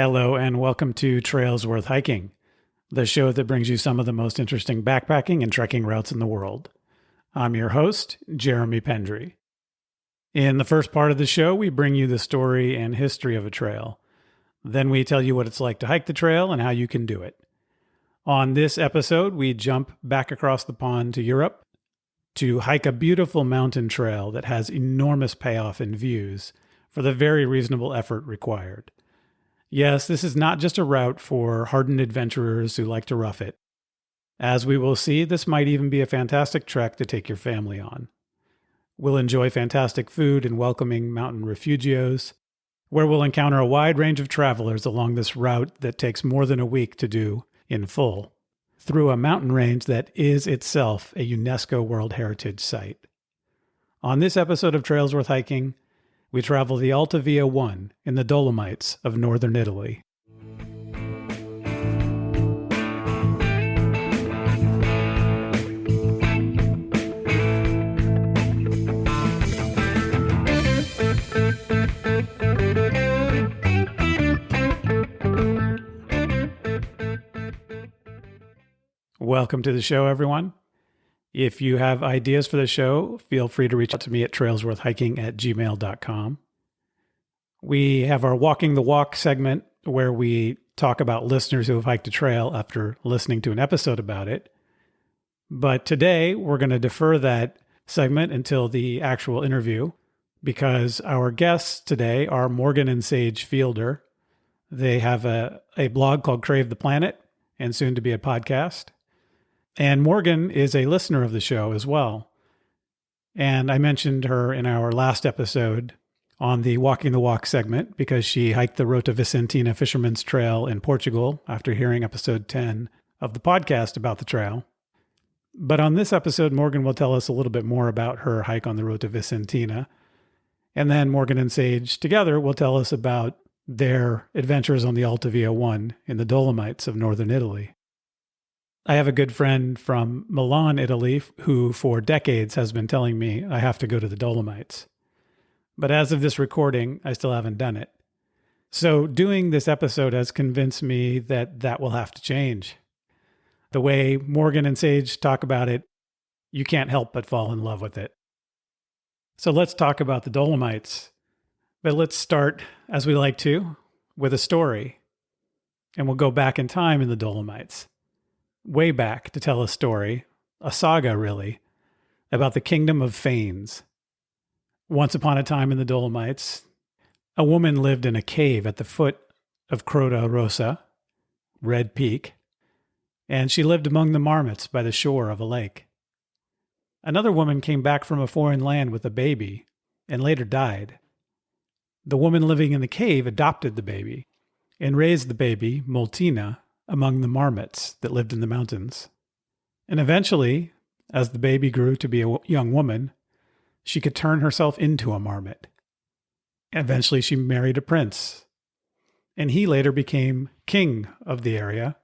Hello and welcome to Trails Worth Hiking, the show that brings you some of the most interesting backpacking and trekking routes in the world. I'm your host, Jeremy Pendry. In the first part of the show, we bring you the story and history of a trail. Then we tell you what it's like to hike the trail and how you can do it. On this episode, we jump back across the pond to Europe to hike a beautiful mountain trail that has enormous payoff in views for the very reasonable effort required. Yes, this is not just a route for hardened adventurers who like to rough it. As we will see, this might even be a fantastic trek to take your family on. We'll enjoy fantastic food and welcoming mountain rifugios, where we'll encounter a wide range of travelers along this route that takes more than a week to do in full, through a mountain range that is itself a UNESCO World Heritage Site. On this episode of Trails Worth Hiking, we travel the Alta Via 1 in the Dolomites of northern Italy. Welcome to the show, everyone. If you have ideas for the show, feel free to reach out to me at trailsworthhiking@gmail.com. We have our Walking the Walk segment where we talk about listeners who have hiked a trail after listening to an episode about it. But today we're going to defer that segment until the actual interview because our guests today are Morgan and Sage Fielder. They have a blog called Crave the Planet and soon to be a podcast. And Morgan is a listener of the show as well. And I mentioned her in our last episode on the Walking the Walk segment because she hiked the Rota Vicentina Fisherman's Trail in Portugal after hearing episode 10 of the podcast about the trail. But on this episode, Morgan will tell us a little bit more about her hike on the Rota Vicentina. And then Morgan and Sage together will tell us about their adventures on the Alta Via 1 in the Dolomites of northern Italy. I have a good friend from Milan, Italy, who for decades has been telling me I have to go to the Dolomites. But as of this recording, I still haven't done it. So doing this episode has convinced me that that will have to change. The way Morgan and Sage talk about it, you can't help but fall in love with it. So let's talk about the Dolomites. But let's start, as we like to, with a story. And we'll go back in time in the Dolomites. Way back to tell a story, a saga really, about the kingdom of Fanes. Once upon a time in the Dolomites, a woman lived in a cave at the foot of Croda Rossa, Red Peak, and she lived among the marmots by the shore of a lake. Another woman came back from a foreign land with a baby and later died. The woman living in the cave adopted the baby and raised the baby, Moltina, among the marmots that lived in the mountains. And eventually, as the baby grew to be a young woman, she could turn herself into a marmot. Eventually, she married a prince, and he later became king of the area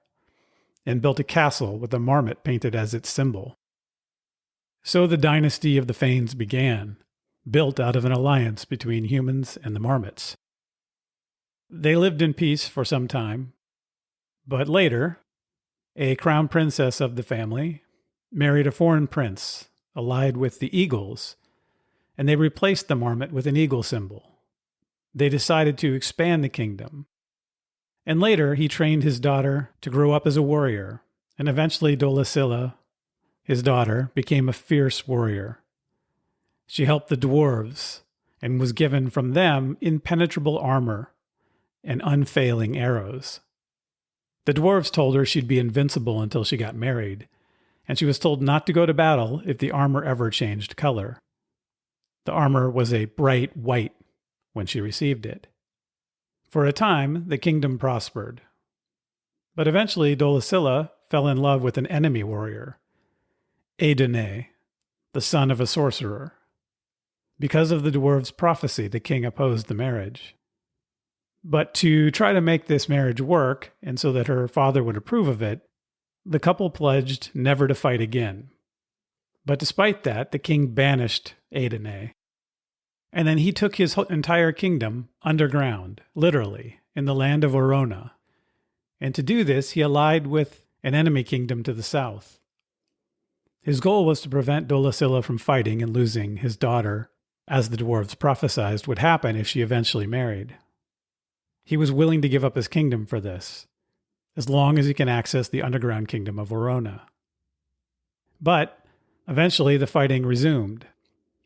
and built a castle with a marmot painted as its symbol. So the dynasty of the Fanes began, built out of an alliance between humans and the marmots. They lived in peace for some time, but later, a crown princess of the family married a foreign prince allied with the eagles, and they replaced the marmot with an eagle symbol. They decided to expand the kingdom. And later, he trained his daughter to grow up as a warrior, and eventually Dolomites, his daughter, became a fierce warrior. She helped the dwarves and was given from them impenetrable armor and unfailing arrows. The dwarves told her she'd be invincible until she got married, and she was told not to go to battle if the armor ever changed color. The armor was a bright white when she received it. For a time, the kingdom prospered. But eventually, Dolomites fell in love with an enemy warrior, Aidone, the son of a sorcerer. Because of the dwarves' prophecy, the king opposed the marriage. But to try to make this marriage work, and so that her father would approve of it, the couple pledged never to fight again. But despite that, the king banished Aidone. And then he took his entire kingdom underground, literally, in the land of Verona. And to do this, he allied with an enemy kingdom to the south. His goal was to prevent Dolosylla from fighting and losing his daughter, as the dwarves prophesied would happen if she eventually married. He was willing to give up his kingdom for this, as long as he can access the underground kingdom of Verona. But eventually the fighting resumed,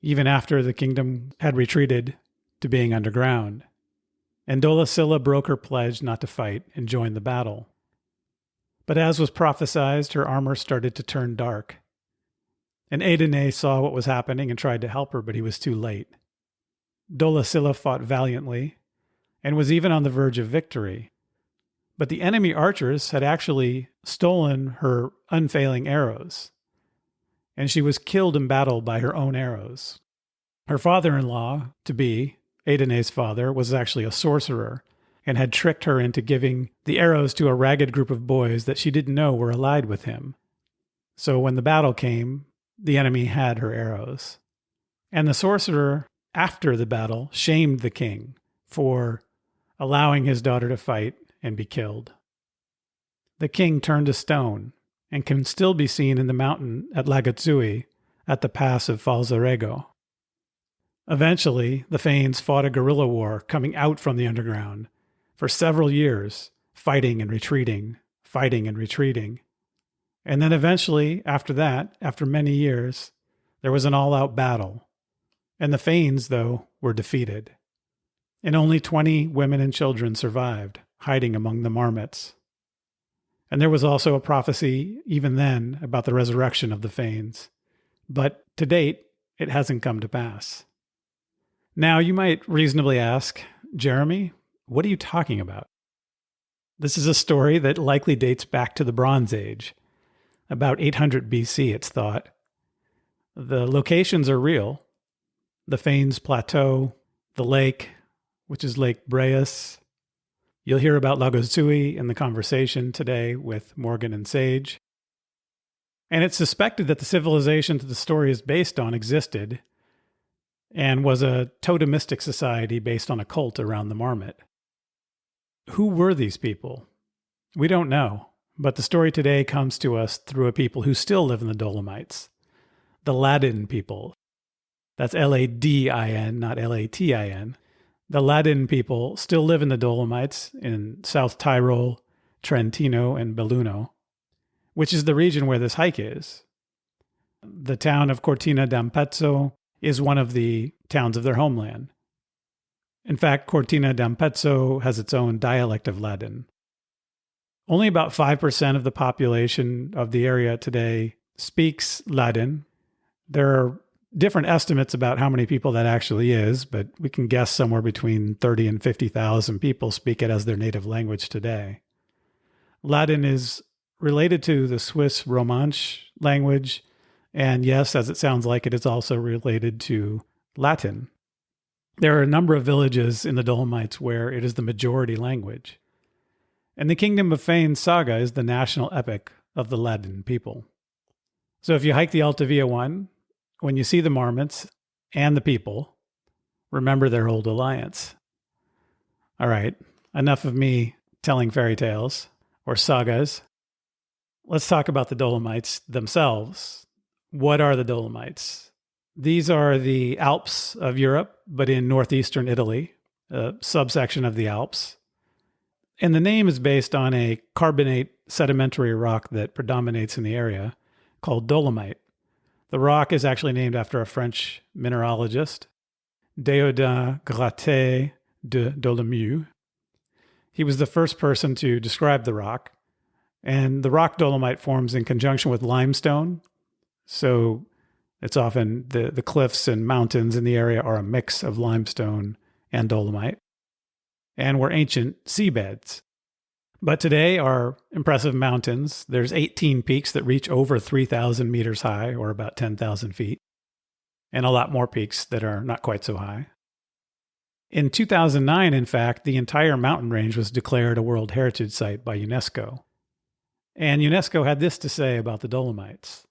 even after the kingdom had retreated to being underground, and Dolosylla broke her pledge not to fight and joined the battle. But as was prophesied, her armor started to turn dark, and Aidene saw what was happening and tried to help her, but he was too late. Dolosylla fought valiantly and was even on the verge of victory, but the enemy archers had actually stolen her unfailing arrows, and she was killed in battle by her own arrows. Her father-in-law, Aidene's father, was actually a sorcerer and had tricked her into giving the arrows to a ragged group of boys that she didn't know were allied with him. So when the battle came, the enemy had her arrows. And the sorcerer, after the battle, shamed the king for allowing his daughter to fight and be killed. The king turned to stone and can still be seen in the mountain at Lagazzui at the pass of Falzarego. Eventually, the Fanes fought a guerrilla war coming out from the underground for several years, fighting and retreating. And then eventually, after that, after many years, there was an all-out battle. And the Fanes, though, were defeated. And only 20 women and children survived, hiding among the marmots. And there was also a prophecy, even then, about the resurrection of the Fanes. But to date, it hasn't come to pass. Now, you might reasonably ask, Jeremy, what are you talking about? This is a story that likely dates back to the Bronze Age. About 800 BC, it's thought. The locations are real. The Fanes Plateau, the lake, which is Lake Breas. You'll hear about Lagazzui in the conversation today with Morgan and Sage. And it's suspected that the civilization that the story is based on existed and was a totemistic society based on a cult around the marmot. Who were these people? We don't know. But the story today comes to us through a people who still live in the Dolomites. The Ladin people. That's Ladin, not Latin. The Ladin people still live in the Dolomites in South Tyrol, Trentino, and Belluno, which is the region where this hike is. The town of Cortina d'Ampezzo is one of the towns of their homeland. In fact, Cortina d'Ampezzo has its own dialect of Ladin. Only about 5% of the population of the area today speaks Ladin. There are different estimates about how many people that actually is, but we can guess somewhere between 30 and 50,000 people speak it as their native language today. Ladin is related to the Swiss Romansh language, and yes, as it sounds like it, is also related to Latin. There are a number of villages in the Dolomites where it is the majority language. And the Kingdom of Fanes saga is the national epic of the Ladin people. So if you hike the Alta Via one, when you see the marmots and the people, remember their old alliance. All right, enough of me telling fairy tales or sagas. Let's talk about the Dolomites themselves. What are the Dolomites? These are the Alps of Europe, but in northeastern Italy, a subsection of the Alps. And the name is based on a carbonate sedimentary rock that predominates in the area called dolomite. The rock is actually named after a French mineralogist, Déodat Gratet de Dolomieu. He was the first person to describe the rock. And the rock dolomite forms in conjunction with limestone. So it's often the cliffs and mountains in the area are a mix of limestone and dolomite, and were ancient seabeds. But today are impressive mountains. There's 18 peaks that reach over 3,000 meters high, or about 10,000 feet, and a lot more peaks that are not quite so high. In 2009, in fact, the entire mountain range was declared a World Heritage Site by UNESCO. And UNESCO had this to say about the Dolomites.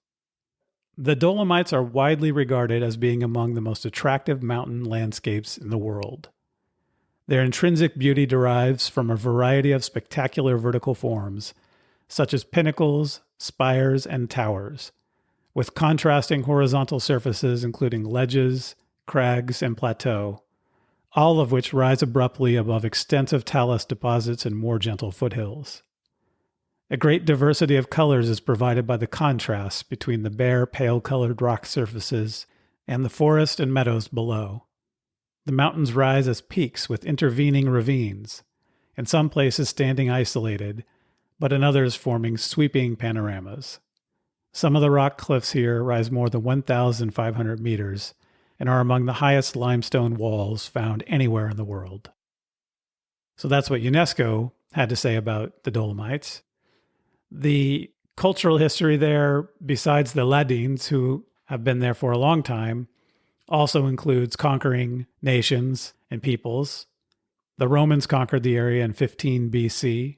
The Dolomites are widely regarded as being among the most attractive mountain landscapes in the world. Their intrinsic beauty derives from a variety of spectacular vertical forms, such as pinnacles, spires, and towers, with contrasting horizontal surfaces including ledges, crags, and plateaux, all of which rise abruptly above extensive talus deposits and more gentle foothills. A great diversity of colors is provided by the contrast between the bare, pale-colored rock surfaces and the forest and meadows below. The mountains rise as peaks with intervening ravines, in some places standing isolated, but in others forming sweeping panoramas. Some of the rock cliffs here rise more than 1,500 meters and are among the highest limestone walls found anywhere in the world. So that's what UNESCO had to say about the Dolomites. The cultural history there, besides the Ladins, who have been there for a long time, also includes conquering nations and peoples. The Romans conquered the area in 15 BC,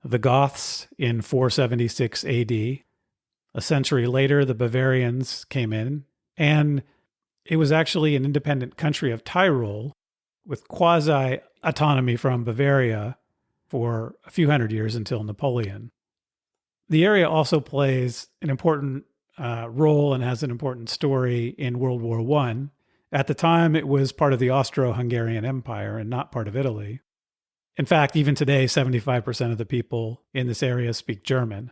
the Goths in 476 AD. A century later, the Bavarians came in, and it was actually an independent country of Tyrol with quasi-autonomy from Bavaria for a few hundred years until Napoleon. The area also plays an important role and has an important story in World War I. At the time, it was part of the Austro-Hungarian Empire and not part of Italy. In fact, even today, 75% of the people in this area speak German.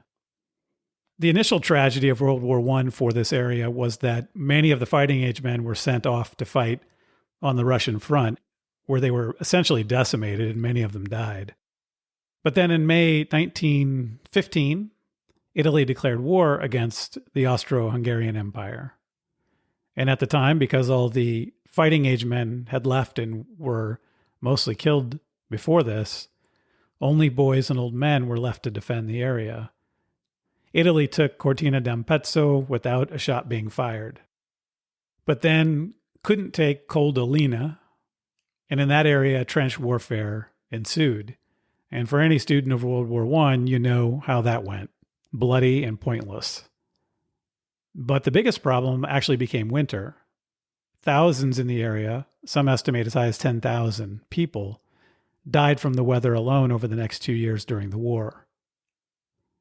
The initial tragedy of World War I for this area was that many of the fighting-age men were sent off to fight on the Russian front, where they were essentially decimated and many of them died. But then in May 1915, Italy declared war against the Austro-Hungarian Empire. And at the time, because all the fighting-age men had left and were mostly killed before this, only boys and old men were left to defend the area. Italy took Cortina d'Ampezzo without a shot being fired, but then couldn't take Coldolina, and in that area, trench warfare ensued. And for any student of World War I, you know how that went. Bloody and pointless. But the biggest problem actually became winter. Thousands in the area, some estimate as high as 10,000 people, died from the weather alone over the next 2 years during the war.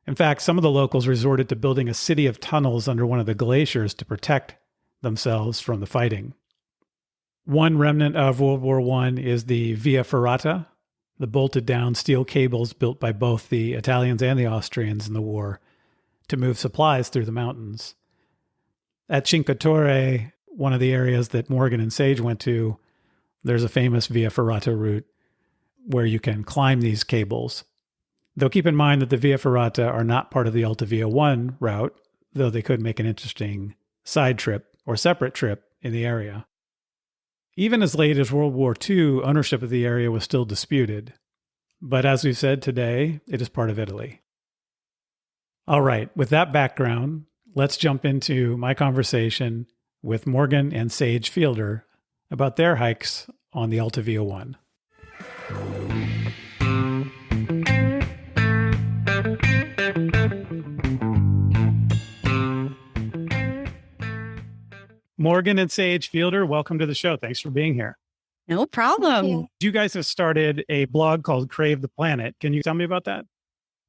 In fact, some of the locals resorted to building a city of tunnels under one of the glaciers to protect themselves from the fighting. One remnant of World War I is the Via Ferrata, the bolted-down steel cables built by both the Italians and the Austrians in the war to move supplies through the mountains. At Cinque Torre, one of the areas that Morgan and Sage went to, there's a famous Via Ferrata route where you can climb these cables. Though keep in mind that the Via Ferrata are not part of the Alta Via 1 route, though they could make an interesting side trip or separate trip in the area. Even as late as World War II, ownership of the area was still disputed. But as we've said today, it is part of Italy. All right, with that background, let's jump into my conversation with Morgan and Sage Fielder about their hikes on the Alta Via 1. Morgan and Sage Fielder, welcome to the show. Thanks for being here. No problem. You guys have started a blog called Crave the Planet. Can you tell me about that?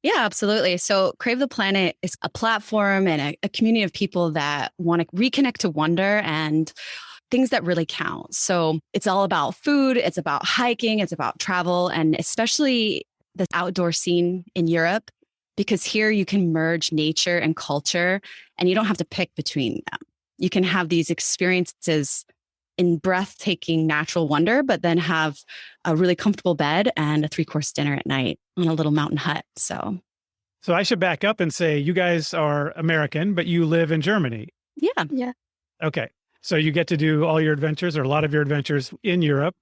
Yeah, absolutely. So Crave the Planet is a platform and a community of people that want to reconnect to wonder and things that really count. So it's all about food. It's about hiking. It's about travel, and especially the outdoor scene in Europe, because here you can merge nature and culture and you don't have to pick between them. You can have these experiences in breathtaking natural wonder, but then have a really comfortable bed and a 3-course dinner at night in a little mountain hut. So I should back up and say you guys are American, but you live in Germany. Yeah. Okay. So you get to do all your adventures or a lot of your adventures in Europe.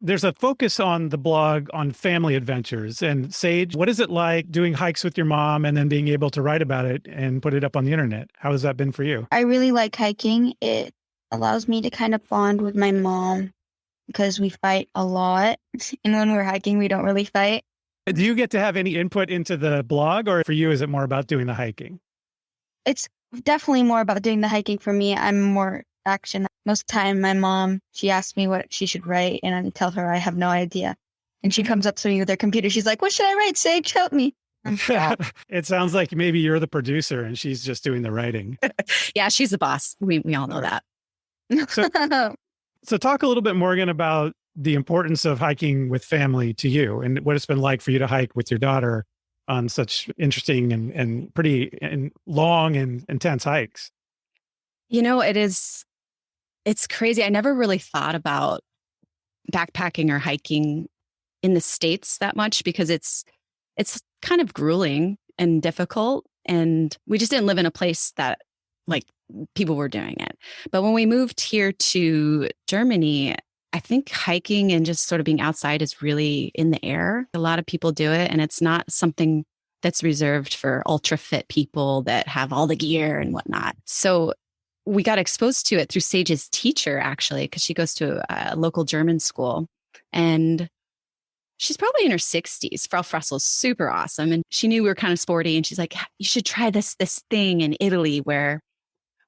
There's a focus on the blog on family adventures. And Sage, what is it like doing hikes with your mom and then being able to write about it and put it up on the internet? How has that been for you? I really like hiking. It allows me to kind of bond with my mom because we fight a lot. And when we're hiking, we don't really fight. Do you get to have any input into the blog, or for you, is it more about doing the hiking? It's definitely more about doing the hiking for me. I'm more action. Most of the time, my mom, she asks me what she should write, and I tell her I have no idea. And she comes up to me with her computer. She's like, "What should I write, Sage? Help me." It sounds like maybe you're the producer and she's just doing the writing. Yeah, she's the boss. We all know that. So talk a little bit, Morgan, about the importance of hiking with family to you and what it's been like for you to hike with your daughter on such interesting and pretty and long and intense hikes. It's crazy. I never really thought about backpacking or hiking in the States that much because it's kind of grueling and difficult. And we just didn't live in a place that like people were doing it. But when we moved here to Germany, I think hiking and just sort of being outside is really in the air. A lot of people do it, and it's not something that's reserved for ultra fit people that have all the gear and whatnot. So we got exposed to it through Sage's teacher, actually, because she goes to a local German school. And she's probably in her 60s. Frau Fressel's super awesome. And she knew we were kind of sporty. And she's like, "You should try this thing in Italy where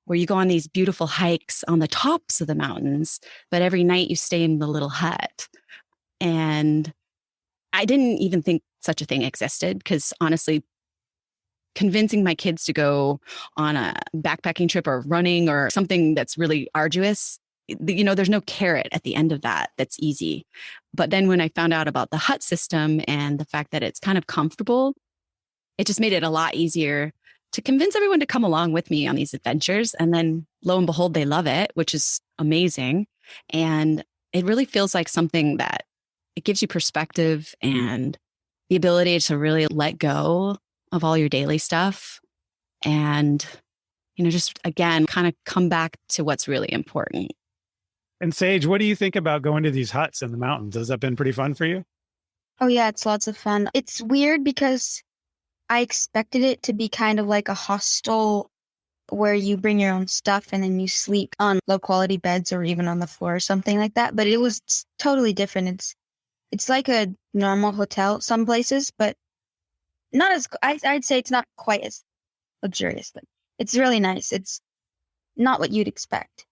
you go on these beautiful hikes on the tops of the mountains, but every night you stay in the little hut." And I didn't even think such a thing existed because honestly, convincing my kids to go on a backpacking trip or running or something that's really arduous, there's no carrot at the end of that that's easy. But then when I found out about the hut system and the fact that it's kind of comfortable, it just made it a lot easier to convince everyone to come along with me on these adventures. And then lo and behold, they love it, which is amazing. And it really feels like something that it gives you perspective and the ability to really let go of all your daily stuff. And, just again, kind of come back to what's really important. And Sage, what do you think about going to these huts in the mountains? Has that been pretty fun for you? Oh, yeah, it's lots of fun. It's weird because I expected it to be kind of like a hostel where you bring your own stuff and then you sleep on low quality beds or even on the floor or something like that. But it was totally different. It's like a normal hotel some places, but not as, I'd say it's not quite as luxurious, but it's really nice. It's not what you'd expect.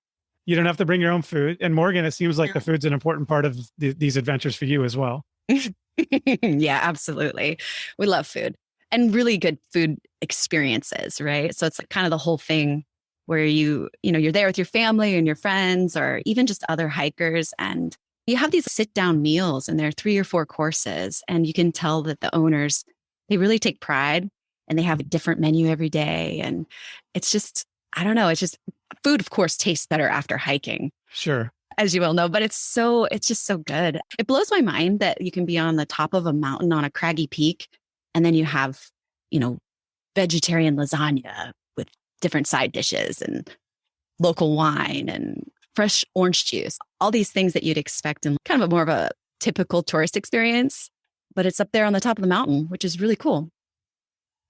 You don't have to bring your own food. And Morgan, it seems like the food's an important part of these adventures for you as well. Yeah, absolutely. We love food and really good food experiences, right? So it's like kind of the whole thing where you're there with your family and your friends or even just other hikers. And you have these sit down meals and they're 3 or 4 courses. And you can tell that the owners, they really take pride and they have a different menu every day. And it's just, I don't know, it's just food, of course, tastes better after hiking. Sure. As you well know, but it's just so good. It blows my mind that you can be on the top of a mountain on a craggy peak and then you have, vegetarian lasagna with different side dishes and local wine and fresh orange juice, all these things that you'd expect in kind of more of a typical tourist experience, but it's up there on the top of the mountain, which is really cool.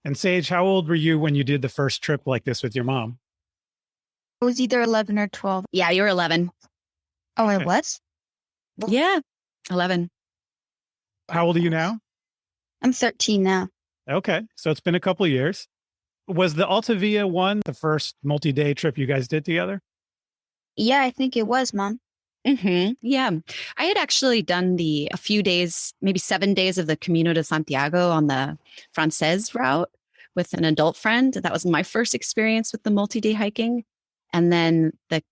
And Sage, how old were you when you did the first trip like this with your mom? I was either 11 or 12. Yeah, you were 11. Oh, I was? Yeah, 11. How old are you now? I'm 13 now. Okay. So it's been a couple of years. Was the Alta Via one the first multi-day trip you guys did together? Yeah, I think it was, Mom. Mm-hmm. Yeah. I had actually done a few days, maybe 7 days of the Camino de Santiago on the Frances route with an adult friend. That was my first experience with the multi-day hiking. And then the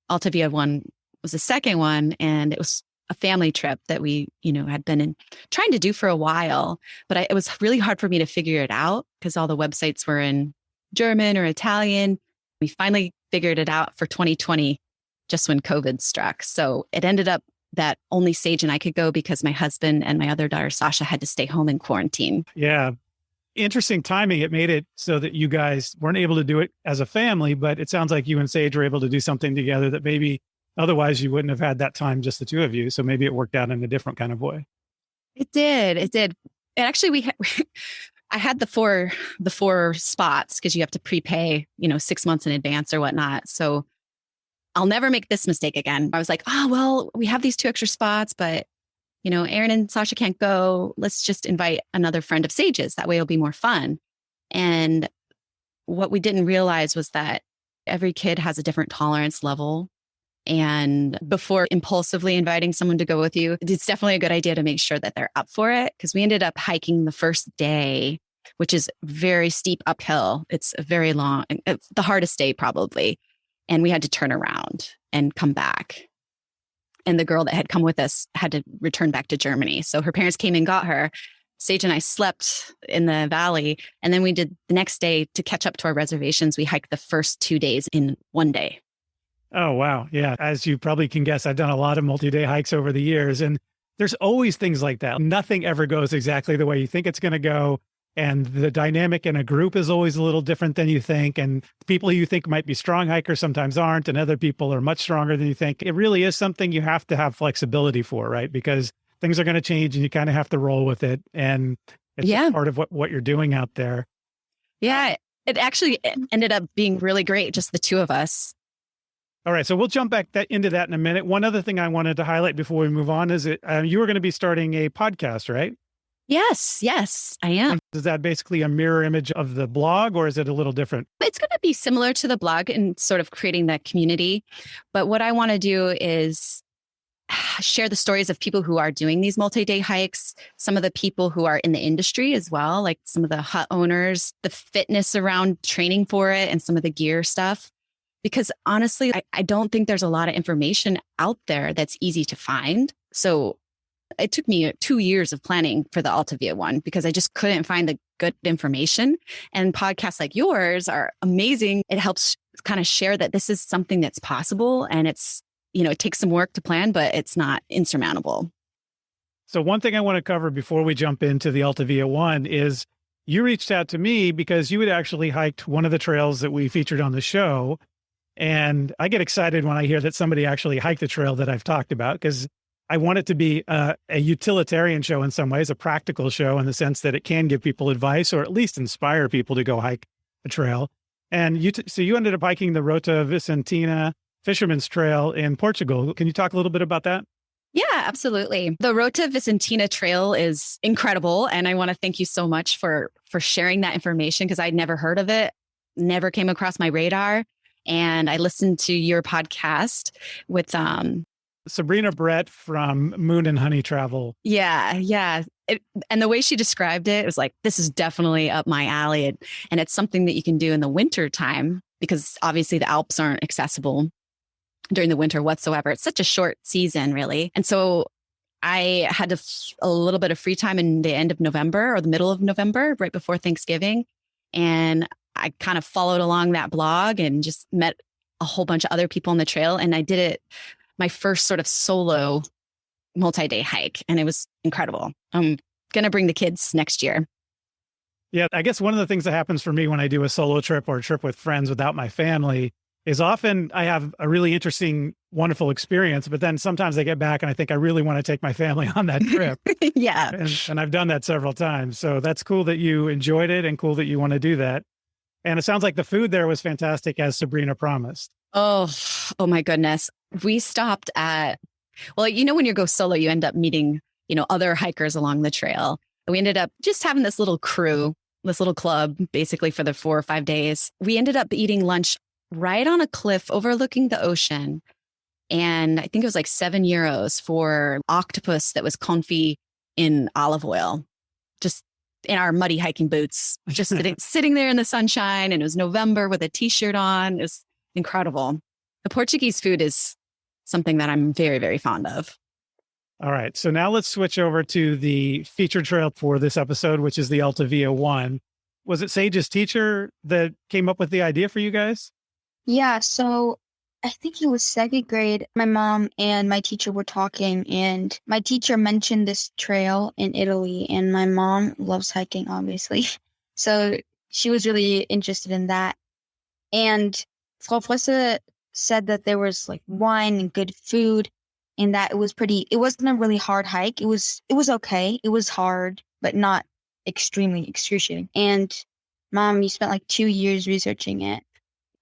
Alta Via one was the second one. And it was a family trip that we, had been trying to do for a while. But it was really hard for me to figure it out because all the websites were in German or Italian. We finally figured it out for 2020. Just when COVID struck. So it ended up that only Sage and I could go because my husband and my other daughter, Sasha, had to stay home in quarantine. Yeah. Interesting timing. It made it so that you guys weren't able to do it as a family, but it sounds like you and Sage were able to do something together that maybe otherwise you wouldn't have had that time, just the two of you. So maybe it worked out in a different kind of way. It did. And actually I had the four spots because you have to prepay, 6 months in advance or whatnot. So I'll never make this mistake again. I was like, we have these 2 extra spots, but, Aaron and Sasha can't go. Let's just invite another friend of Sage's. That way it'll be more fun. And what we didn't realize was that every kid has a different tolerance level And before impulsively inviting someone to go with you, it's definitely a good idea to make sure that they're up for it. Because we ended up hiking the first day, which is very steep uphill. It's a very long, it's the hardest day probably. And we had to turn around and come back. And the girl that had come with us had to return back to Germany. So her parents came and got her. Sage and I slept in the valley. And then we did the next day to catch up to our reservations. We hiked the first 2 days in one day. Oh, wow. Yeah. As you probably can guess, I've done a lot of multi-day hikes over the years, and there's always things like that. Nothing ever goes exactly the way you think it's going to go. And the dynamic in a group is always a little different than you think. And people you think might be strong hikers sometimes aren't, and other people are much stronger than you think. It really is something you have to have flexibility for, right? Because things are going to change and you kind of have to roll with it. And it's just part of what you're doing out there. Yeah, it actually ended up being really great, just the two of us. All right, so we'll jump back into that in a minute. One other thing I wanted to highlight before we move on is you were going to be starting a podcast, right? Yes, I am. Is that basically a mirror image of the blog, or is it a little different? It's going to be similar to the blog and sort of creating that community. But what I want to do is share the stories of people who are doing these multi-day hikes, some of the people who are in the industry as well, like some of the hut owners, the fitness around training for it, and some of the gear stuff. Because honestly, I don't think there's a lot of information out there that's easy to find. So it took me 2 years of planning for the Alta Via one because I just couldn't find the good information. And podcasts like yours are amazing. It helps kind of share that this is something that's possible, and it's, it takes some work to plan, but it's not insurmountable. So one thing I want to cover before we jump into the Alta Via one is you reached out to me because you had actually hiked one of the trails that we featured on the show. And I get excited when I hear that somebody actually hiked the trail that I've talked about, because I want it to be a utilitarian show in some ways, a practical show in the sense that it can give people advice or at least inspire people to go hike a trail. And so you ended up hiking the Rota Vicentina Fisherman's Trail in Portugal. Can you talk a little bit about that? Yeah, absolutely. The Rota Vicentina Trail is incredible. And I want to thank you so much for sharing that information, because I'd never heard of it, never came across my radar. And I listened to your podcast with Sabrina Brett from Moon and Honey Travel. Yeah. And the way she described it, it was like, this is definitely up my alley. And it's something that you can do in the winter time, because obviously the Alps aren't accessible during the winter whatsoever. It's such a short season, really. And so I had a little bit of free time in the end of November or the middle of November, right before Thanksgiving. And I kind of followed along that blog and just met a whole bunch of other people on the trail. And I did it, my first sort of solo multi-day hike. And it was incredible. I'm going to bring the kids next year. Yeah, I guess one of the things that happens for me when I do a solo trip or a trip with friends without my family is often I have a really interesting, wonderful experience, but then sometimes I get back and I think I really want to take my family on that trip. Yeah. And I've done that several times. So that's cool that you enjoyed it and cool that you want to do that. And it sounds like the food there was fantastic, as Sabrina promised. Oh my goodness. We stopped at, well, when you go solo, you end up meeting, other hikers along the trail. We ended up just having this little crew, this little club, basically for the 4 or 5 days. We ended up eating lunch right on a cliff overlooking the ocean. And I think it was like €7 for octopus that was confit in olive oil, just in our muddy hiking boots, just sitting there in the sunshine. And it was November with a t-shirt on. It was incredible. The Portuguese food is something that I'm very, very fond of. All right. So now let's switch over to the featured trail for this episode, which is the Alta Via 1. Was it Sage's teacher that came up with the idea for you guys? Yeah, so I think it was second grade. My mom and my teacher were talking, and my teacher mentioned this trail in Italy, and my mom loves hiking, obviously. So she was really interested in that. And Frau Fresse said that there was like wine and good food, and that it wasn't a really hard hike. It was okay. It was hard, but not extremely excruciating. And Mom, you spent like 2 years researching it.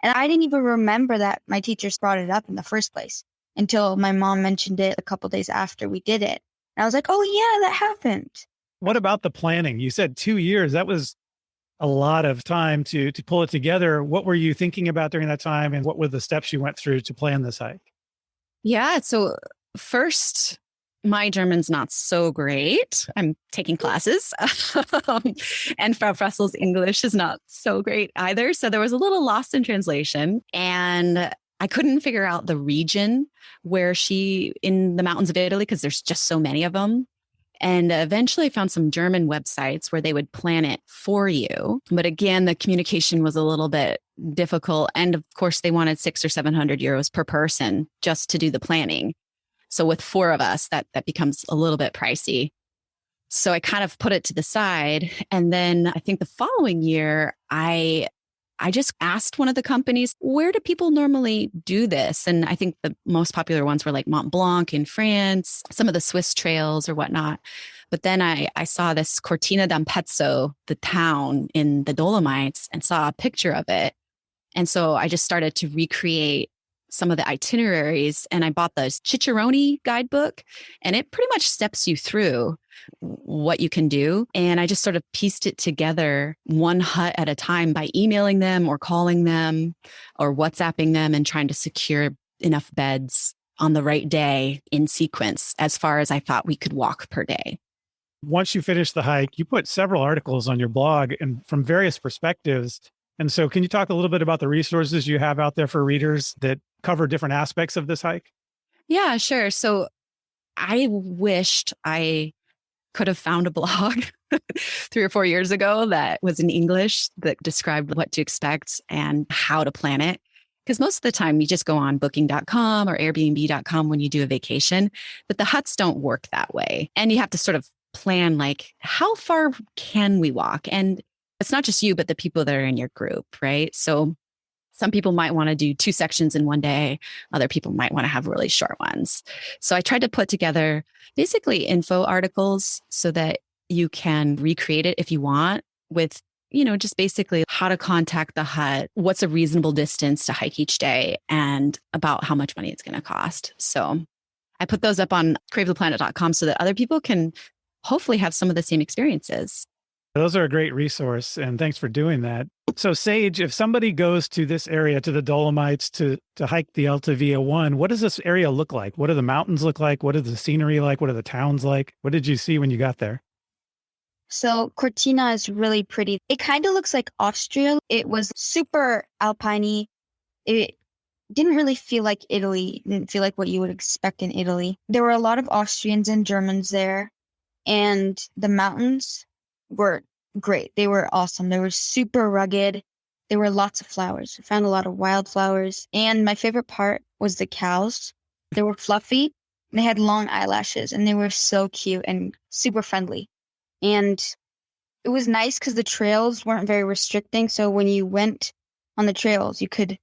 And I didn't even remember that my teachers brought it up in the first place until my mom mentioned it a couple days after we did it. And I was like, oh yeah, that happened. What about the planning? You said 2 years. That was a lot of time to pull it together. What were you thinking about during that time? And what were the steps you went through to plan this hike? Yeah. So first, my German's not so great. I'm taking classes. And Frau Fressel's English is not so great either. So there was a little lost in translation. And I couldn't figure out the region where in the mountains of Italy, because there's just so many of them. And eventually I found some German websites where they would plan it for you. But again, the communication was a little bit difficult. And of course, they wanted 600 or 700 euros per person just to do the planning. So with 4 of us, that becomes a little bit pricey. So I kind of put it to the side. And then I think the following year, I just asked one of the companies, where do people normally do this? And I think the most popular ones were like Mont Blanc in France, some of the Swiss trails or whatnot. But then I saw this Cortina d'Ampezzo, the town in the Dolomites, and saw a picture of it. And so I just started to recreate some of the itineraries, and I bought the Cicciarone guidebook, and it pretty much steps you through what you can do. And I just sort of pieced it together one hut at a time by emailing them or calling them or WhatsApping them and trying to secure enough beds on the right day in sequence as far as I thought we could walk per day. Once you finished the hike, you put several articles on your blog and from various perspectives. And so can you talk a little bit about the resources you have out there for readers that cover different aspects of this hike? Yeah, sure. So I wished I could have found a blog 3 or 4 years ago that was in English that described what to expect and how to plan it. Because most of the time you just go on booking.com or airbnb.com when you do a vacation, but the huts don't work that way. And you have to sort of plan like, how far can we walk? And it's not just you, but the people that are in your group, right? So some people might want to do 2 sections in one day. Other people might want to have really short ones. So I tried to put together basically info articles so that you can recreate it if you want with, just basically how to contact the hut, what's a reasonable distance to hike each day, and about how much money it's going to cost. So I put those up on cravetheplanet.com so that other people can hopefully have some of the same experiences. Those are a great resource, and thanks for doing that. So Sage, if somebody goes to this area, to the Dolomites, to hike the Alta Via 1, what does this area look like? What do the mountains look like? What is the scenery like? What are the towns like? What did you see when you got there? So Cortina is really pretty. It kind of looks like Austria. It was super alpine-y. It didn't really feel like Italy. It didn't feel like what you would expect in Italy. There were a lot of Austrians and Germans there, and the mountains were great. They were awesome. They were super rugged. There were lots of flowers. I found a lot of wildflowers. And my favorite part was the cows. They were fluffy. They had long eyelashes, and they were so cute and super friendly. And it was nice because the trails weren't very restricting. So when you went on the trails, you could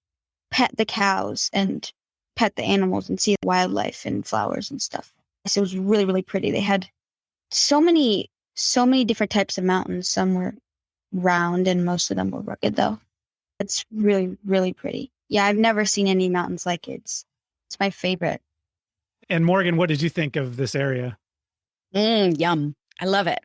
pet the cows and pet the animals and see wildlife and flowers and stuff. So it was really, really pretty. They had so many different types of mountains. Some were round and most of them were rugged though. It's really, really pretty. Yeah, I've never seen any mountains like it. It's my favorite. And Morgan, what did you think of this area? Yum. I love it.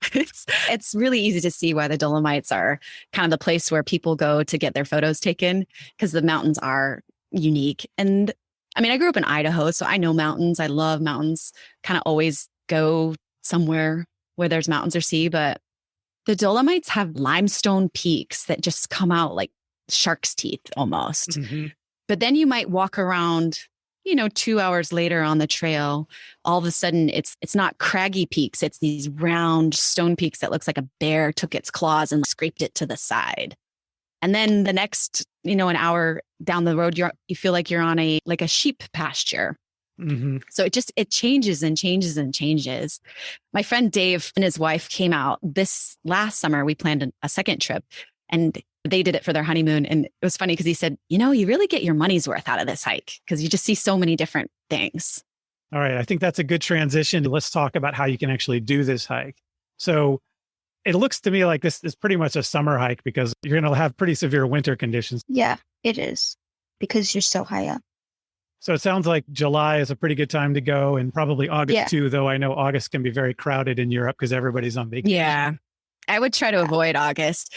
It's really easy to see why the Dolomites are kind of the place where people go to get their photos taken, because the mountains are unique. And I mean, I grew up in Idaho, so I know mountains. I love mountains. Kind of always go somewhere where there's mountains or sea, but the Dolomites have limestone peaks that just come out like shark's teeth almost. Mm-hmm. But then you might walk around, 2 hours later on the trail, all of a sudden it's not craggy peaks. It's these round stone peaks that looks like a bear took its claws and scraped it to the side. And then the next, an hour down the road, you feel like you're on a sheep pasture. Mm-hmm. So it changes and changes and changes. My friend Dave and his wife came out this last summer. We planned a second trip, and they did it for their honeymoon. And it was funny because he said, you really get your money's worth out of this hike because you just see so many different things. All right. I think that's a good transition. Let's talk about how you can actually do this hike. So it looks to me like this is pretty much a summer hike because you're going to have pretty severe winter conditions. Yeah, it is because you're so high up. So it sounds like July is a pretty good time to go, and probably August too, though I know August can be very crowded in Europe because everybody's on vacation. Yeah. I would try to avoid August.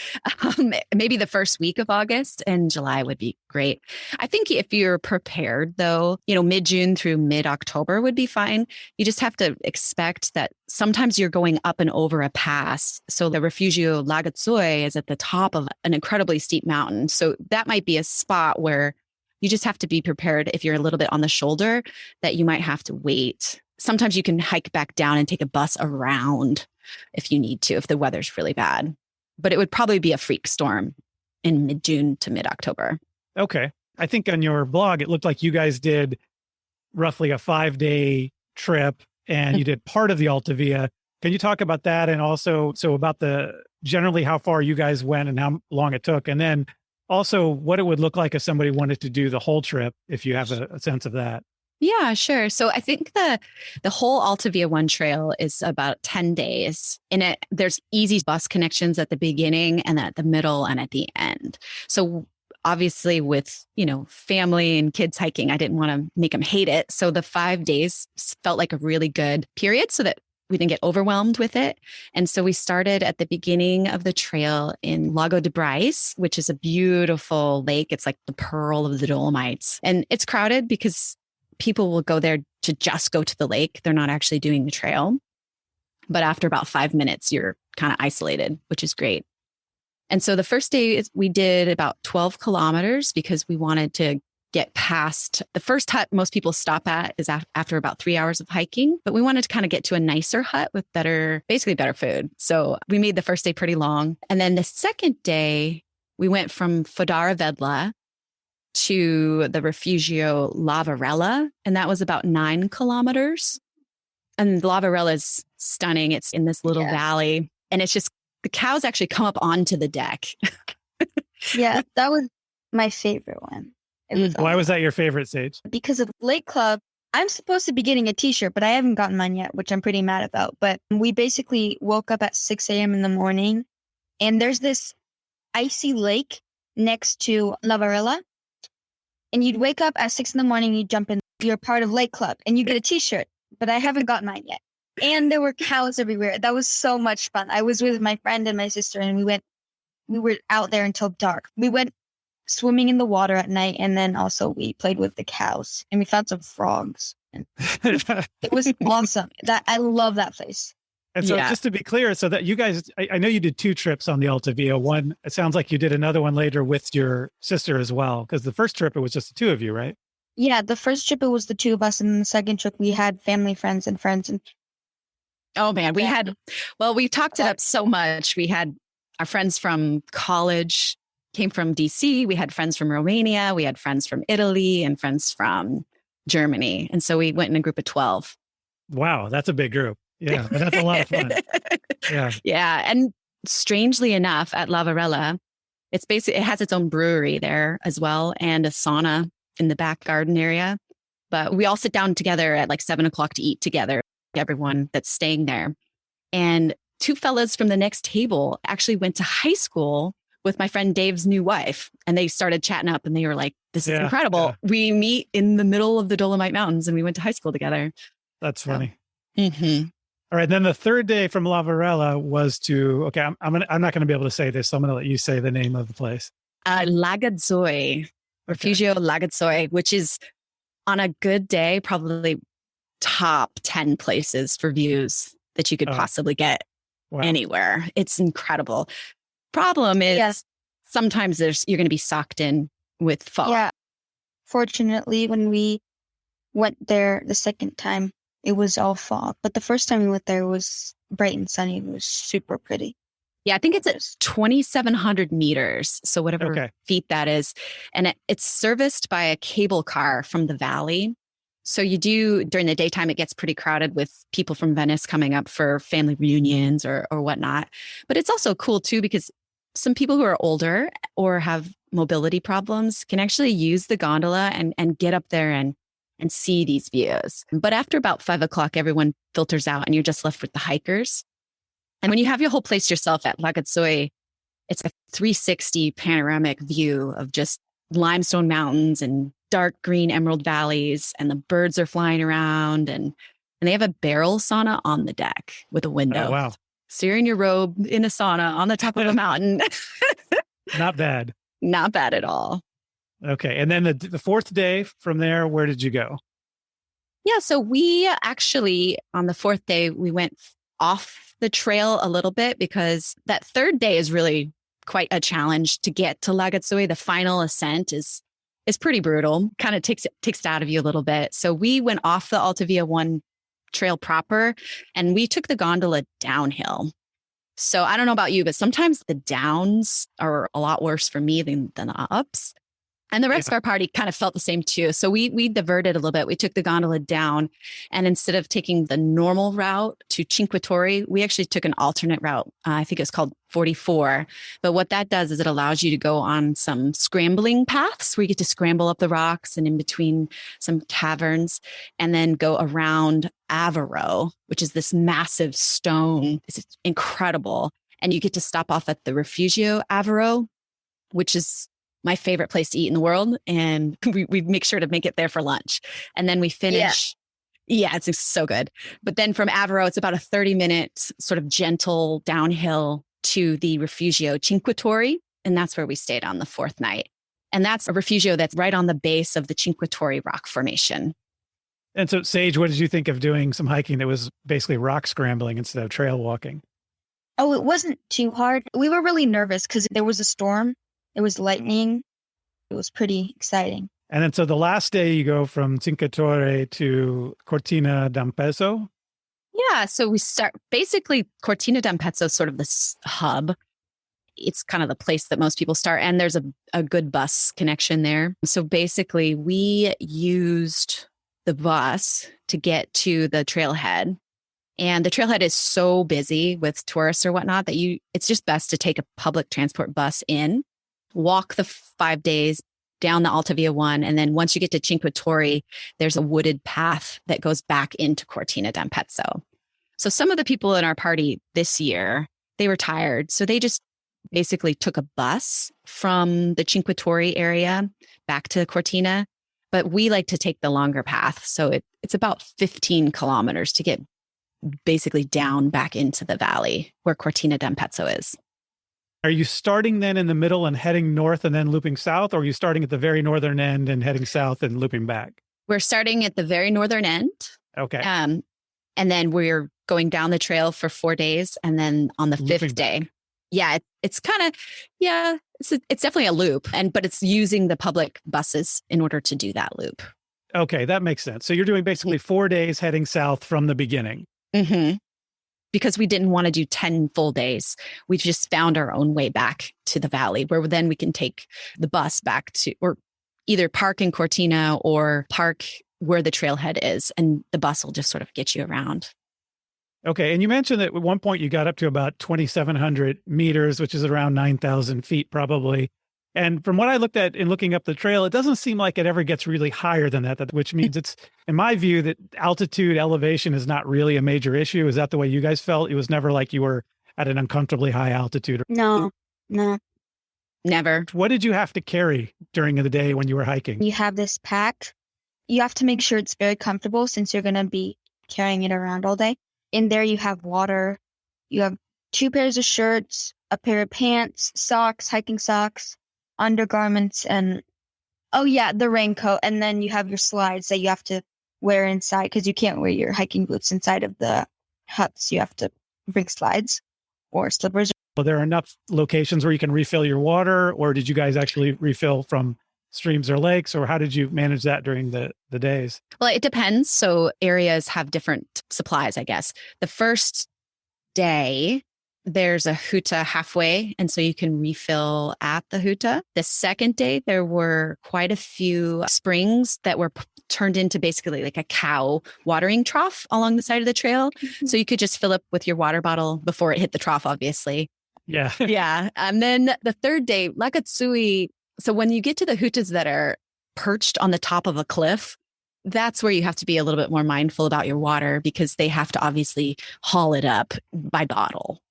Maybe the first week of August, and July would be great. I think if you're prepared though, mid-June through mid-October would be fine. You just have to expect that sometimes you're going up and over a pass. So the Refugio Lagazzoi is at the top of an incredibly steep mountain. So that might be a spot where you just have to be prepared if you're a little bit on the shoulder that you might have to wait. Sometimes you can hike back down and take a bus around if you need to, if the weather's really bad. But it would probably be a freak storm in mid-June to mid-October. Okay. I think on your blog, it looked like you guys did roughly a 5-day trip and you did part of the Alta Via. Can you talk about that? And also, so about generally how far you guys went and how long it took. And then also what it would look like if somebody wanted to do the whole trip, if you have a sense of that. Yeah, sure. So I think the whole Alta Via One Trail is about 10 days. In it, there's easy bus connections at the beginning and at the middle and at the end. So obviously with, family and kids hiking, I didn't want to make them hate it. So the 5 days felt like a really good period so that we didn't get overwhelmed with it. And so we started at the beginning of the trail in Lago de Brais, which is a beautiful lake. It's like the pearl of the Dolomites. And it's crowded because people will go there to just go to the lake. They're not actually doing the trail. But after about 5 minutes, you're kind of isolated, which is great. And so the first day we did about 12 kilometers because we wanted to get past the first hut most people stop at is after about 3 hours of hiking. But we wanted to kind of get to a nicer hut with basically better food. So we made the first day pretty long. And then the second day, we went from Fodara Vedla to the Refugio Lavarella, and that was about 9 kilometers. And Lavarella is stunning. It's in this little valley, and it's just the cows actually come up onto the deck. Yeah, that was my favorite one. Why was that your favorite, Sage? Because of Lake Club, I'm supposed to be getting a t-shirt, but I haven't gotten mine yet, which I'm pretty mad about. But we basically woke up at 6 a.m. in the morning, and there's this icy lake next to Lavarella. And you'd wake up at 6 in the morning, you jump in, you're part of Lake Club, and you get a t-shirt, but I haven't got mine yet. And there were cows everywhere. That was so much fun. I was with my friend and my sister, and we were out there until dark. We went swimming in the water at night, and then also we played with the cows, and we found some frogs. And it was awesome. I love that place. And so just to be clear, so that you guys, I know you did 2 trips on the Alta Via. One, it sounds like you did another one later with your sister as well, because the first trip, it was just the 2 of you, right? Yeah, the first trip, it was the 2 of us. And then the second trip, we had family, friends. And oh man, we talked it up so much. We had our friends from college came from DC. We had friends from Romania. We had friends from Italy and friends from Germany. And so we went in a group of 12. Wow, that's a big group. Yeah, but that's a lot of fun. Yeah. Yeah. And strangely enough, at Lavarella, it has its own brewery there as well and a sauna in the back garden area. But we all sit down together at like 7 o'clock to eat together, everyone that's staying there. And 2 fellas from the next table actually went to high school with my friend Dave's new wife. And they started chatting up and they were like, this is incredible. Yeah. We meet in the middle of the Dolomite Mountains and we went to high school together. That's funny. Mm-hmm. All right. Then the third day from Lavarella was I'm not going to be able to say this. So I'm going to let you say the name of the place. Lagazzoi, Refugio Lagazzoi, which is on a good day, probably top 10 places for views that you could possibly get anywhere. It's incredible. Problem is sometimes you're going to be socked in with fog. Yeah. Fortunately, when we went there the second time, it was all fog. But the first time we went there, it was bright and sunny. It was super pretty. Yeah, I think it's at 2,700 meters. So whatever feet that is. And it's serviced by a cable car from the valley. So during the daytime, it gets pretty crowded with people from Venice coming up for family reunions or whatnot. But it's also cool too, because some people who are older or have mobility problems can actually use the gondola and get up there and see these views. But after about 5 o'clock, everyone filters out and you're just left with the hikers. And when you have your whole place yourself at Lagazzoi, it's a 360 panoramic view of just limestone mountains and dark green emerald valleys, and the birds are flying around, and they have a barrel sauna on the deck with a window. Oh, wow. So you're in your robe in a sauna on the top of a mountain. Not bad. Not bad at all. Okay. And then the fourth day from there, where did you go? Yeah. So we actually, on the fourth day, we went off the trail a little bit because that third day is really quite a challenge to get to Lagazuoi. The final ascent is pretty brutal, kind of takes it out of you a little bit. So we went off the Alta Via 1 trail proper and we took the gondola downhill. So I don't know about you, but sometimes the downs are a lot worse for me than the ups. And the rest of our party kind of felt the same too. So we diverted a little bit. We took the gondola down, and instead of taking the normal route to Cinque Torri, we actually took an alternate route. I think it's called 44. But what that does is it allows you to go on some scrambling paths where you get to scramble up the rocks and in between some caverns, and then go around Avaro, which is this massive stone. It's incredible. And you get to stop off at the Refugio Avaro, which is my favorite place to eat in the world. And we make sure to make it there for lunch. And then we finish. Yeah, it's so good. But then from Avaro, it's about a 30-minute sort of gentle downhill to the Refugio Cinque Torri. And that's where we stayed on the fourth night. And that's a refugio that's right on the base of the Cinque Torri rock formation. And so, Sage, what did you think of doing some hiking that was basically rock scrambling instead of trail walking? Oh, it wasn't too hard. We were really nervous because there was a storm. It was lightning. It was pretty exciting. And then, so the last day you go from Cinque Torre to Cortina d'Ampezzo. Yeah. So we start basically Cortina d'Ampezzo, sort of this hub. It's kind of the place that most people start. And there's a good bus connection there. So basically we used the bus to get to the trailhead. And the trailhead is so busy with tourists or whatnot that it's just best to take a public transport bus in, walk the 5 days down the Alta Via 1. And then once you get to Cinque Torri, there's a wooded path that goes back into Cortina d'Ampezzo. So some of the people in our party this year, they were tired. So they just basically took a bus from the Cinque Torri area back to Cortina. But we like to take the longer path. So it's about 15 kilometers to get basically down back into the valley where Cortina d'Ampezzo is. Are you starting then in the middle and heading north and then looping south? Or are you starting at the very northern end and heading south and looping back? We're starting at the very northern end. Okay. And then we're going down the trail for 4 days. And then on the fifth day, it's kind of, it's definitely a loop. But it's using the public buses in order to do that loop. Okay, that makes sense. So you're doing basically 4 days heading south from the beginning. Mm-hmm. Because we didn't want to do 10 full days. We just found our own way back to the valley where then we can take the bus back to, or either park in Cortina or park where the trailhead is. And the bus will just sort of get you around. Okay. And you mentioned that at one point you got up to about 2,700 meters, which is around 9,000 feet probably. And from what I looked at in looking up the trail, it doesn't seem like it ever gets really higher than that, which means it's, in my view, that altitude elevation is not really a major issue. Is that the way you guys felt? It was never like you were at an uncomfortably high altitude? No. Never. What did you have to carry during the day when you were hiking? You have this pack. You have to make sure it's very comfortable since you're going to be carrying it around all day. In there, you have water. You have 2 pairs of shirts, a pair of pants, socks, hiking socks, undergarments, and the raincoat. And then you have your slides that you have to wear inside because you can't wear your hiking boots inside of the huts. You have to bring slides or slippers. Well, there are enough locations where you can refill your water, or did you guys actually refill from streams or lakes, or how did you manage that during the days? Well, it depends. So areas have different supplies, I guess. The first day, there's a huta halfway, and so you can refill at the huta. The second day, there were quite a few springs that were turned into basically like a cow watering trough along the side of the trail. Mm-hmm. So you could just fill up with your water bottle before it hit the trough, obviously. Yeah. Yeah. And then the third day, Lagazuoi. So when you get to the hutas that are perched on the top of a cliff, that's where you have to be a little bit more mindful about your water because they have to obviously haul it up by bottle.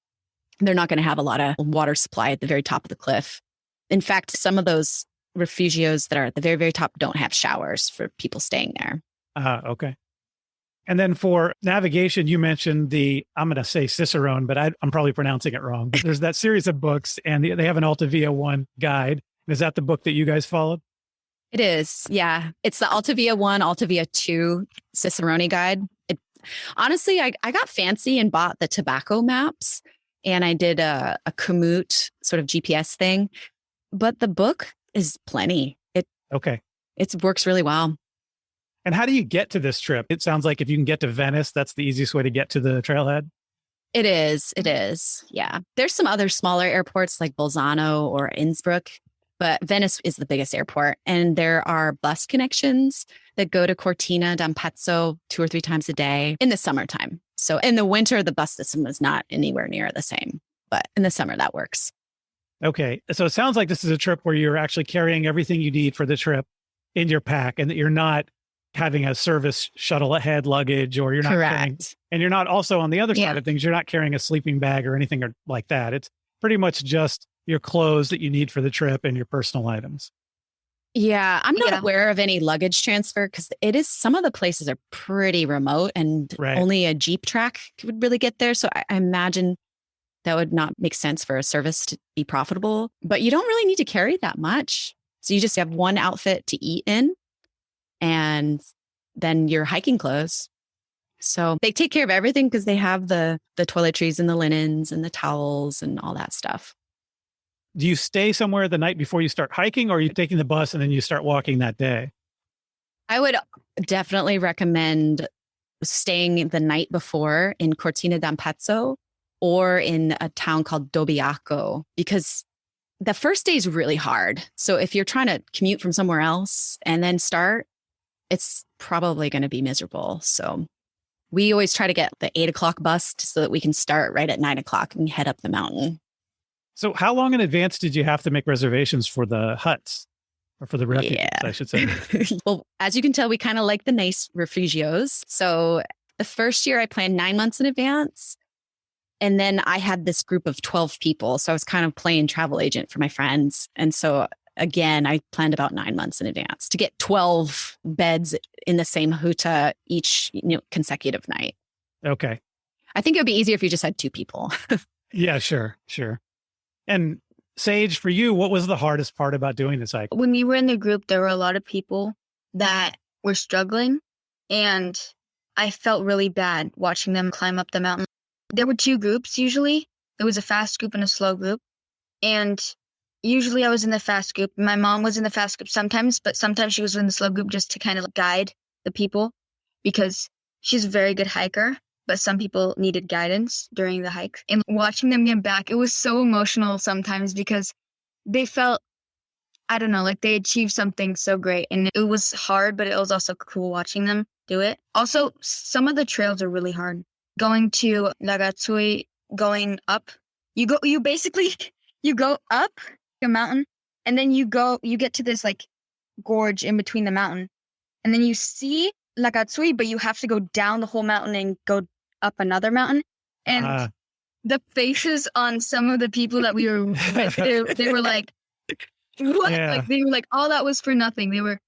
They're not going to have a lot of water supply at the very top of the cliff. In fact, some of those refugios that are at the very, very top don't have showers for people staying there. Okay. And then for navigation, you mentioned I'm going to say Cicerone, but I'm probably pronouncing it wrong. But there's that series of books, and they have an Alta Via 1 guide. Is that the book that you guys followed? It is. Yeah. It's the Alta Via 1, Alta Via 2 Cicerone guide. Honestly, I got fancy and bought the tobacco maps, and I did a Komoot sort of GPS thing. But the book is plenty. It works really well. And how do you get to this trip? It sounds like if you can get to Venice, that's the easiest way to get to the trailhead. It is. It is. Yeah. There's some other smaller airports like Bolzano or Innsbruck, but Venice is the biggest airport. And there are bus connections that go to Cortina d'Ampezzo 2 or 3 times a day in the summertime. So in the winter, the bus system is not anywhere near the same, but in the summer that works. Okay. So it sounds like this is a trip where you're actually carrying everything you need for the trip in your pack, and that you're not having a service shuttle ahead luggage, or you're not carrying, and you're not also on the other side of things, you're not carrying a sleeping bag or anything like that. It's pretty much just your clothes that you need for the trip and your personal items. Yeah, I'm not aware of any luggage transfer because some of the places are pretty remote, and only a Jeep track would really get there. So I imagine that would not make sense for a service to be profitable, but you don't really need to carry that much. So you just have one outfit to eat in, and then your hiking clothes. So they take care of everything because they have the toiletries and the linens and the towels and all that stuff. Do you stay somewhere the night before you start hiking, or are you taking the bus and then you start walking that day? I would definitely recommend staying the night before in Cortina d'Ampezzo or in a town called Dobbiaco, because the first day is really hard. So if you're trying to commute from somewhere else and then start, it's probably going to be miserable. So we always try to get the 8 o'clock bus so that we can start right at 9 o'clock and head up the mountain. So how long in advance did you have to make reservations for the huts, or for the refuges, I should say? Well, as you can tell, we kind of like the nice rifugios. So the first year I planned 9 months in advance. And then I had this group of 12 people. So I was kind of playing travel agent for my friends. And so again, I planned about 9 months in advance to get 12 beds in the same huta each consecutive night. Okay. I think it would be easier if you just had 2 people. Yeah, sure. And Sage, for you, what was the hardest part about doing this hike? When we were in the group, there were a lot of people that were struggling, and I felt really bad watching them climb up the mountain. There were 2 groups usually. There was a fast group and a slow group. And usually I was in the fast group. My mom was in the fast group sometimes, but sometimes she was in the slow group just to kind of guide the people, because she's a very good hiker. But some people needed guidance during the hike. And watching them get back, it was so emotional sometimes because they felt, I don't know, like they achieved something so great. And it was hard, but it was also cool watching them do it. Also, some of the trails are really hard. Going to Lagatsui, going up, you go up a mountain, and then you get to this like gorge in between the mountain. And then you see Lagatsui, but you have to go down the whole mountain and go up another mountain. And the faces on some of the people that we were with, they were like, what? Yeah. Like they were like, all that was for nothing. They were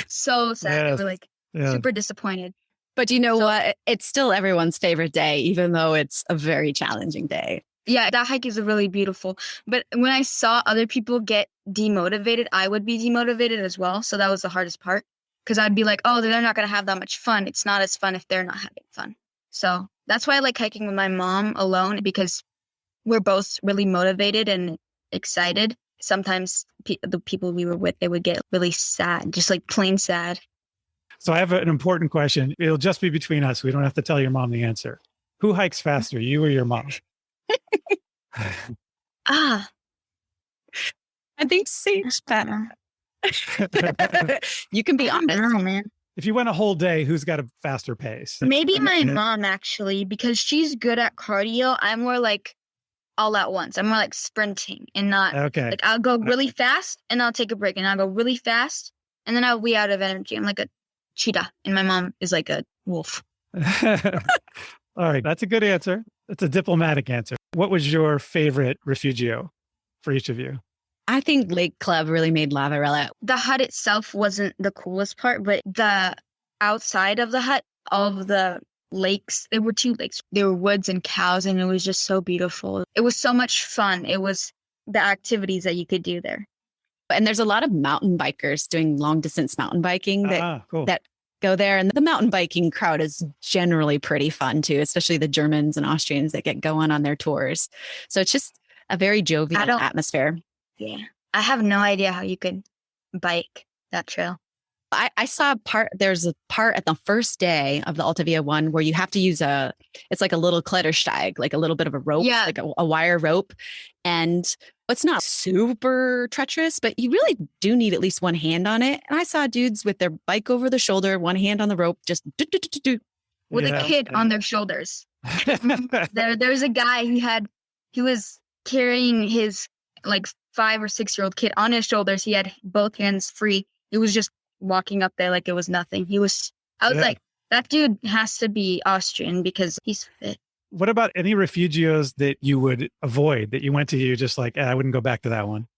so sad. They were like super disappointed. But you know what? It's still everyone's favorite day, even though it's a very challenging day. Yeah, that hike is really beautiful. But when I saw other people get demotivated, I would be demotivated as well. So that was the hardest part. Because I'd be like, oh, they're not going to have that much fun. It's not as fun if they're not having fun. So that's why I like hiking with my mom alone, because we're both really motivated and excited. Sometimes the people we were with, they would get really sad, just like plain sad. So I have an important question. It'll just be between us. We don't have to tell your mom the answer. Who hikes faster, you or your mom? I think Sage better. You can be honest. I don't know, man. If you went a whole day, who's got a faster pace? Maybe my mom, actually, because she's good at cardio. I'm more like all at once. I'm more like sprinting and not like I'll go really fast and I'll take a break, and I'll go really fast and then I'll be out of energy. I'm like a cheetah and my mom is like a wolf. All right. That's a good answer. That's a diplomatic answer. What was your favorite refugio for each of you? I think Lake Club really made Lavarella. The hut itself wasn't the coolest part, but the outside of the hut all of the lakes. There were 2 lakes. There were woods and cows, and it was just so beautiful. It was so much fun. It was the activities that you could do there. And there's a lot of mountain bikers doing long distance mountain biking Cool. that go there. And the mountain biking crowd is generally pretty fun too, especially the Germans and Austrians that get going on their tours. So it's just a very jovial atmosphere. Yeah. I have no idea how you could bike that trail. I saw there's a part at the first day of the Alta Via one where you have to use it's like a little Klettersteig, like a little bit of a rope, like a wire rope. And it's not super treacherous, but you really do need at least one hand on it. And I saw dudes with their bike over the shoulder, one hand on the rope, just with a kid on their shoulders. There's a guy, he was carrying his like 5 or 6-year-old kid on his shoulders. He had both hands free. He was just walking up there like it was nothing. I was like, that dude has to be Austrian because he's fit. What about any rifugios that you would avoid, that you went to, you just like, I wouldn't go back to that one?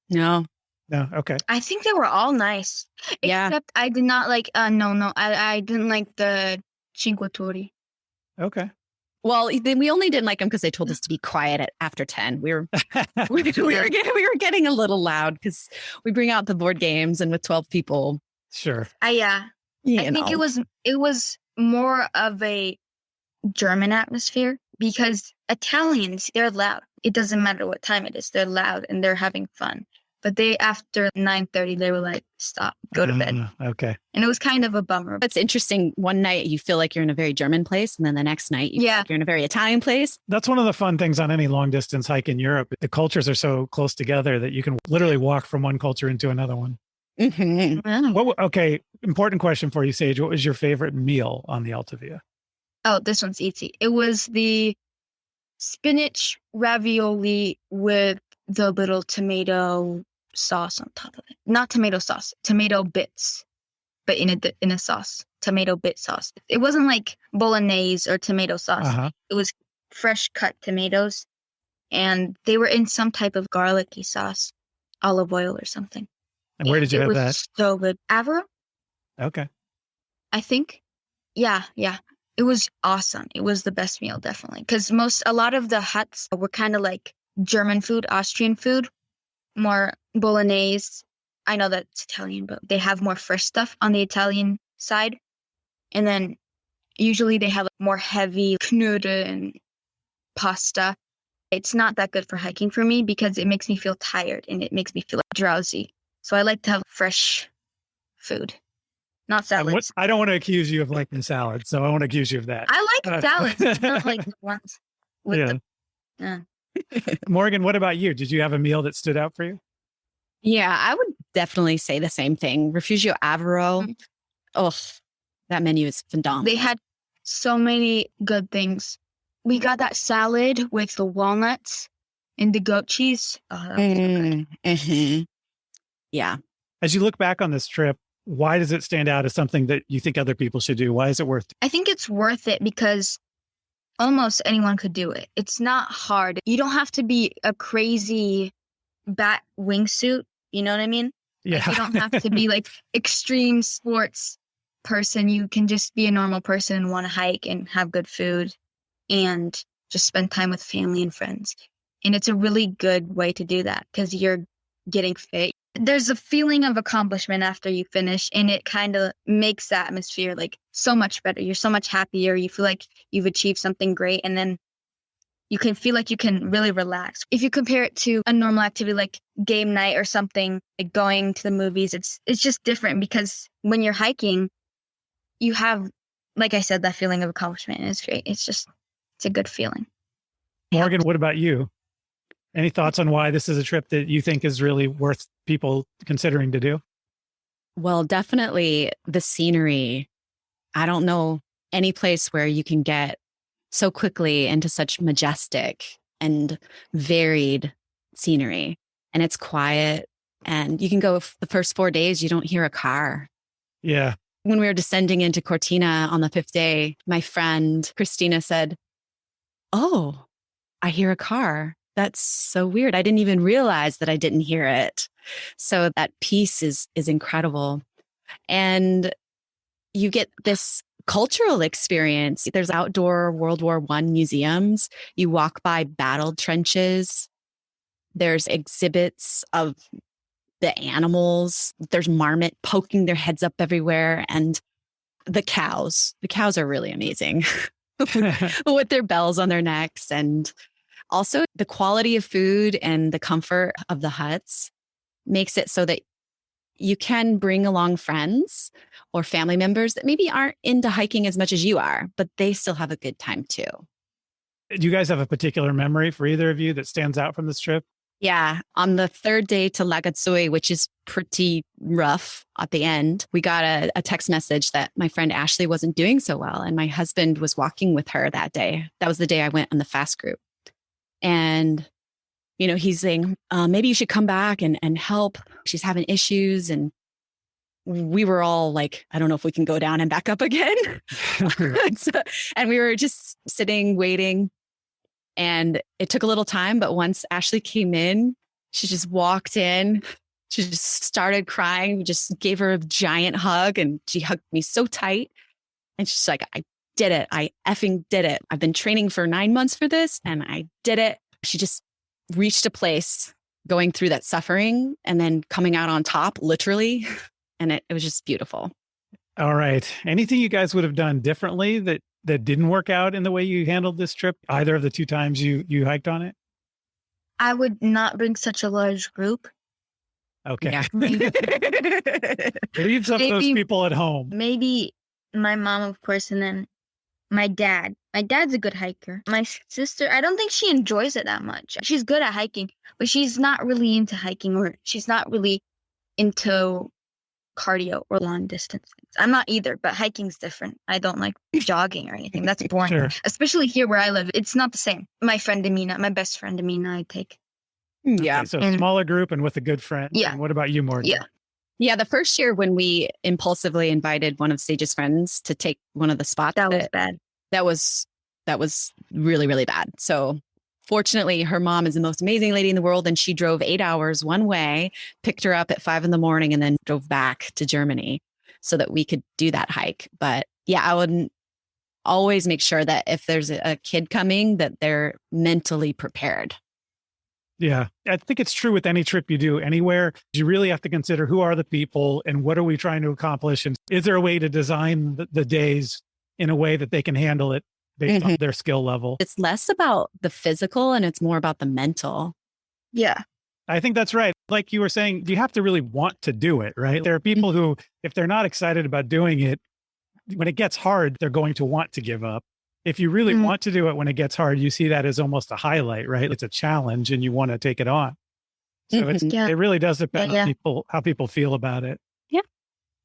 No. Okay. I think they were all nice. Yeah. Except I did not like, I didn't like the Cinque Torri. Okay. Well, then we only didn't like them because they told us to be quiet after 10. We were getting a little loud because we bring out the board games, and with 12 people. Sure. I think it was more of a German atmosphere because Italians, they're loud. It doesn't matter what time it is. They're loud and they're having fun. But after 9:30, they were like, stop, go to bed. Okay. And it was kind of a bummer. It's interesting. One night you feel like you're in a very German place, and then the next night you feel like you're in a very Italian place. That's one of the fun things on any long distance hike in Europe. The cultures are so close together that you can literally walk from one culture into another one. Mm-hmm. Okay. Important question for you, Sage. What was your favorite meal on the Alta Via? Oh, this one's easy. It was the spinach ravioli with the little tomato sauce on top of it. Not tomato sauce, tomato bits, but in a sauce, tomato bit sauce. It wasn't like bolognese or tomato sauce. Uh-huh. It was fresh cut tomatoes, and they were in some type of garlicky sauce, olive oil or something. And where did you have that? It was so good. Avro? Okay. I think. Yeah. It was awesome. It was the best meal, definitely. Because a lot of the huts were kind of like German food, Austrian food, more bolognese. I know that it's Italian, but they have more fresh stuff on the Italian side. And then usually they have more heavy knödel and pasta. It's not that good for hiking for me because it makes me feel tired and it makes me feel drowsy. So I like to have fresh food. Not salads. I don't want to accuse you of liking salads, so I want to accuse you of that. I like salads. It's not like the ones with Morgan, what about you? Did you have a meal that stood out for you? Yeah, I would definitely say the same thing. Refugio Avro. Mm-hmm. Oh, that menu is phenomenal. They had so many good things. We got that salad with the walnuts and the goat cheese. Oh, that was so good. Mm-hmm. Yeah. As you look back on this trip, why does it stand out as something that you think other people should do? Why is it worth it? I think it's worth it because almost anyone could do it. It's not hard. You don't have to be a crazy bat wingsuit. You know what I mean? Yeah. Like, you don't have to be like extreme sports person. You can just be a normal person and want to hike and have good food and just spend time with family and friends. And it's a really good way to do that because you're getting fit. There's a feeling of accomplishment after you finish, and it kind of makes the atmosphere like so much better. You're so much happier. You feel like you've achieved something great, and then you can feel like you can really relax. If you compare it to a normal activity like game night or something, like going to the movies, it's just different because when you're hiking, you have, like I said, that feeling of accomplishment, and it's great. It's a good feeling. Morgan, what about you? Any thoughts on why this is a trip that you think is really worth people considering to do? Well, definitely the scenery. I don't know any place where you can get so quickly into such majestic and varied scenery. And it's quiet. And you can go the first 4 days, you don't hear a car. Yeah. When we were descending into Cortina on the 5th day, my friend Christina said, "Oh, I hear a car. That's so weird. I didn't even realize that I didn't hear it." So that peace is incredible. And you get this cultural experience. There's outdoor World War I museums. You walk by battle trenches. There's exhibits of the animals. There's marmot poking their heads up everywhere. And the cows. The cows are really amazing with their bells on their necks. And also the quality of food and the comfort of the huts makes it so that you can bring along friends or family members that maybe aren't into hiking as much as you are, but they still have a good time too. Do you guys have a particular memory for either of you that stands out from this trip? Yeah. On the third day to Lagatsui, which is pretty rough at the end, we got a text message that my friend Ashley wasn't doing so well. And my husband was walking with her that day. That was the day I went on the fast group. And, he's saying, maybe you should come back and help. She's having issues. And we were all like, I don't know if we can go down and back up again. And we were just sitting, waiting. And it took a little time, but once Ashley came in, she just walked in. She just started crying. We just gave her a giant hug and she hugged me so tight. And she's like, I did it. I effing did it. I've been training for 9 months for this and I did it. She just reached a place going through that suffering and then coming out on top, literally. And it was just beautiful. All right. Anything you guys would have done differently that didn't work out in the way you handled this trip, either of the 2 times you hiked on it? I would not bring such a large group. Okay. Yeah. Leave some of those people at home. Maybe my mom, of course, and then my dad. My dad's a good hiker. My sister, I don't think she enjoys it that much. She's good at hiking, but she's not really into hiking, or she's not really into cardio or long distance things. I'm not either, but hiking's different. I don't like jogging or anything. That's boring. Sure. Especially here where I live. It's not the same. My best friend Amina, I take. Yeah. Okay, so a smaller group and with a good friend. Yeah. And what about you, Morgan? Yeah. Yeah. The first year when we impulsively invited one of Sage's friends to take one of the spots, That was bad. That was really, really bad. So fortunately, her mom is the most amazing lady in the world. And she drove 8 hours one way, picked her up at 5 a.m, and then drove back to Germany so that we could do that hike. But yeah, I would always make sure that if there's a kid coming, that they're mentally prepared. Yeah. I think it's true with any trip you do anywhere. You really have to consider who are the people and what are we trying to accomplish? And is there a way to design the days in a way that they can handle it based on their skill level? It's less about the physical and it's more about the mental. Yeah. I think that's right. Like you were saying, you have to really want to do it, right? There are people who, if they're not excited about doing it, when it gets hard, they're going to want to give up. If you really want to do it when it gets hard, you see that as almost a highlight, right? It's a challenge and you want to take it on. So it really does depend on how people feel about it. Yeah.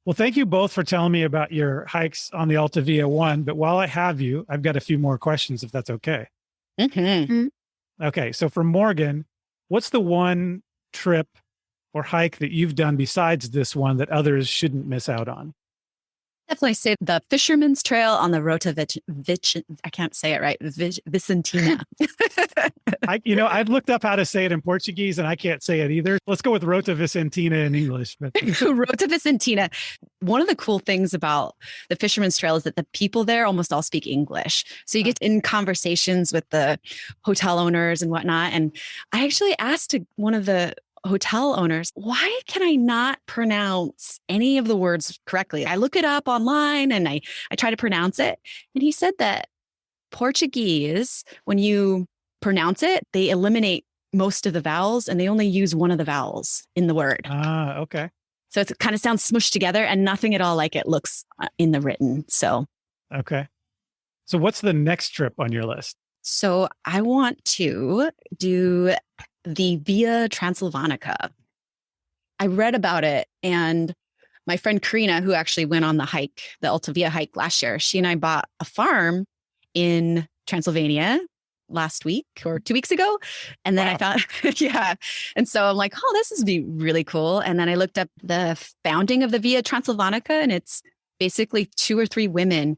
Well, thank you both for telling me about your hikes on the Alta Via 1. But while I have you, I've got a few more questions, if that's okay. Okay. So for Morgan, what's the one trip or hike that you've done besides this one that others shouldn't miss out on? Definitely say the Fisherman's Trail on the Rota I can't say it right. Vicentina. I've looked up how to say it in Portuguese and I can't say it either. Let's go with Rota Vicentina in English. Rota Vicentina. One of the cool things about the Fisherman's Trail is that the people there almost all speak English. So you get in conversations with the hotel owners and whatnot. And I actually asked one of the hotel owners, why can I not pronounce any of the words correctly? I look it up online and I try to pronounce it. And he said that Portuguese, when you pronounce it, they eliminate most of the vowels and they only use one of the vowels in the word. Ah, okay. So it kind of sounds smushed together and nothing at all like it looks in the written. So, okay. So what's the next trip on your list? So I want to do the Via Transilvanica. I read about it and my friend Karina, who actually went on the Alta Via hike last year, she and I bought a farm in Transylvania last week or 2 weeks ago. And then I found, And so I'm like, oh, this would be really cool. And then I looked up the founding of the Via Transilvanica and it's basically 2 or 3 women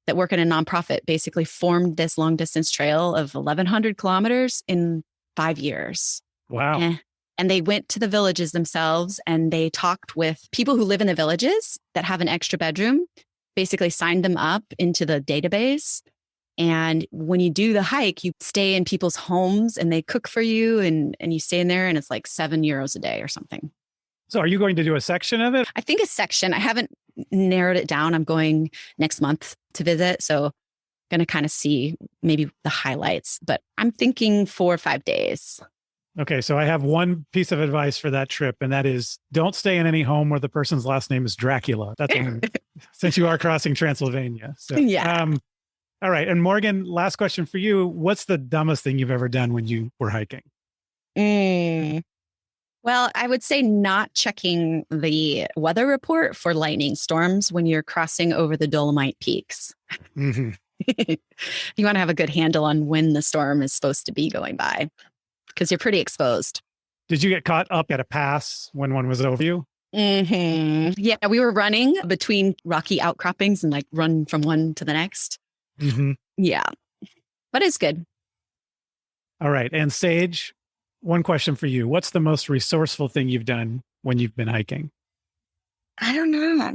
that work in a nonprofit basically formed this long distance trail of 1,100 kilometers in 5 years. Wow. And they went to the villages themselves and they talked with people who live in the villages that have an extra bedroom basically signed them up into the database. And when you do the hike, you stay in people's homes and they cook for you and you stay in there and it's like €7 a day or something. So are you going to do a section of it? I think a section. I haven't narrowed it down. I'm going next month to visit. So going to kind of see maybe the highlights, but I'm thinking 4 or 5 days. Okay, so I have one piece of advice for that trip, and that is don't stay in any home where the person's last name is Dracula. That's since you are crossing Transylvania. So, yeah. All right. And Morgan, last question for you. What's the dumbest thing you've ever done when you were hiking? Well, I would say not checking the weather report for lightning storms when you're crossing over the Dolomite peaks. Mm-hmm. You want to have a good handle on when the storm is supposed to be going by because you're pretty exposed. Did you get caught up at a pass when one was over you? Mm-hmm. Yeah, we were running between rocky outcroppings and like run from one to the next. Mm-hmm. Yeah, but it's good. All right. And Sage, one question for you. What's the most resourceful thing you've done when you've been hiking? I don't know.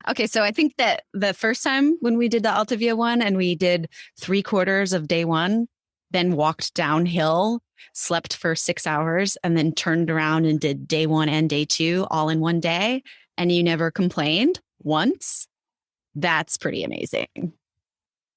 Okay, so I think that the first time when we did the Alta Via one and we did 3/4 of day one, then walked downhill, slept for 6 hours, and then turned around and did day one and day two all in one day, and you never complained once, that's pretty amazing.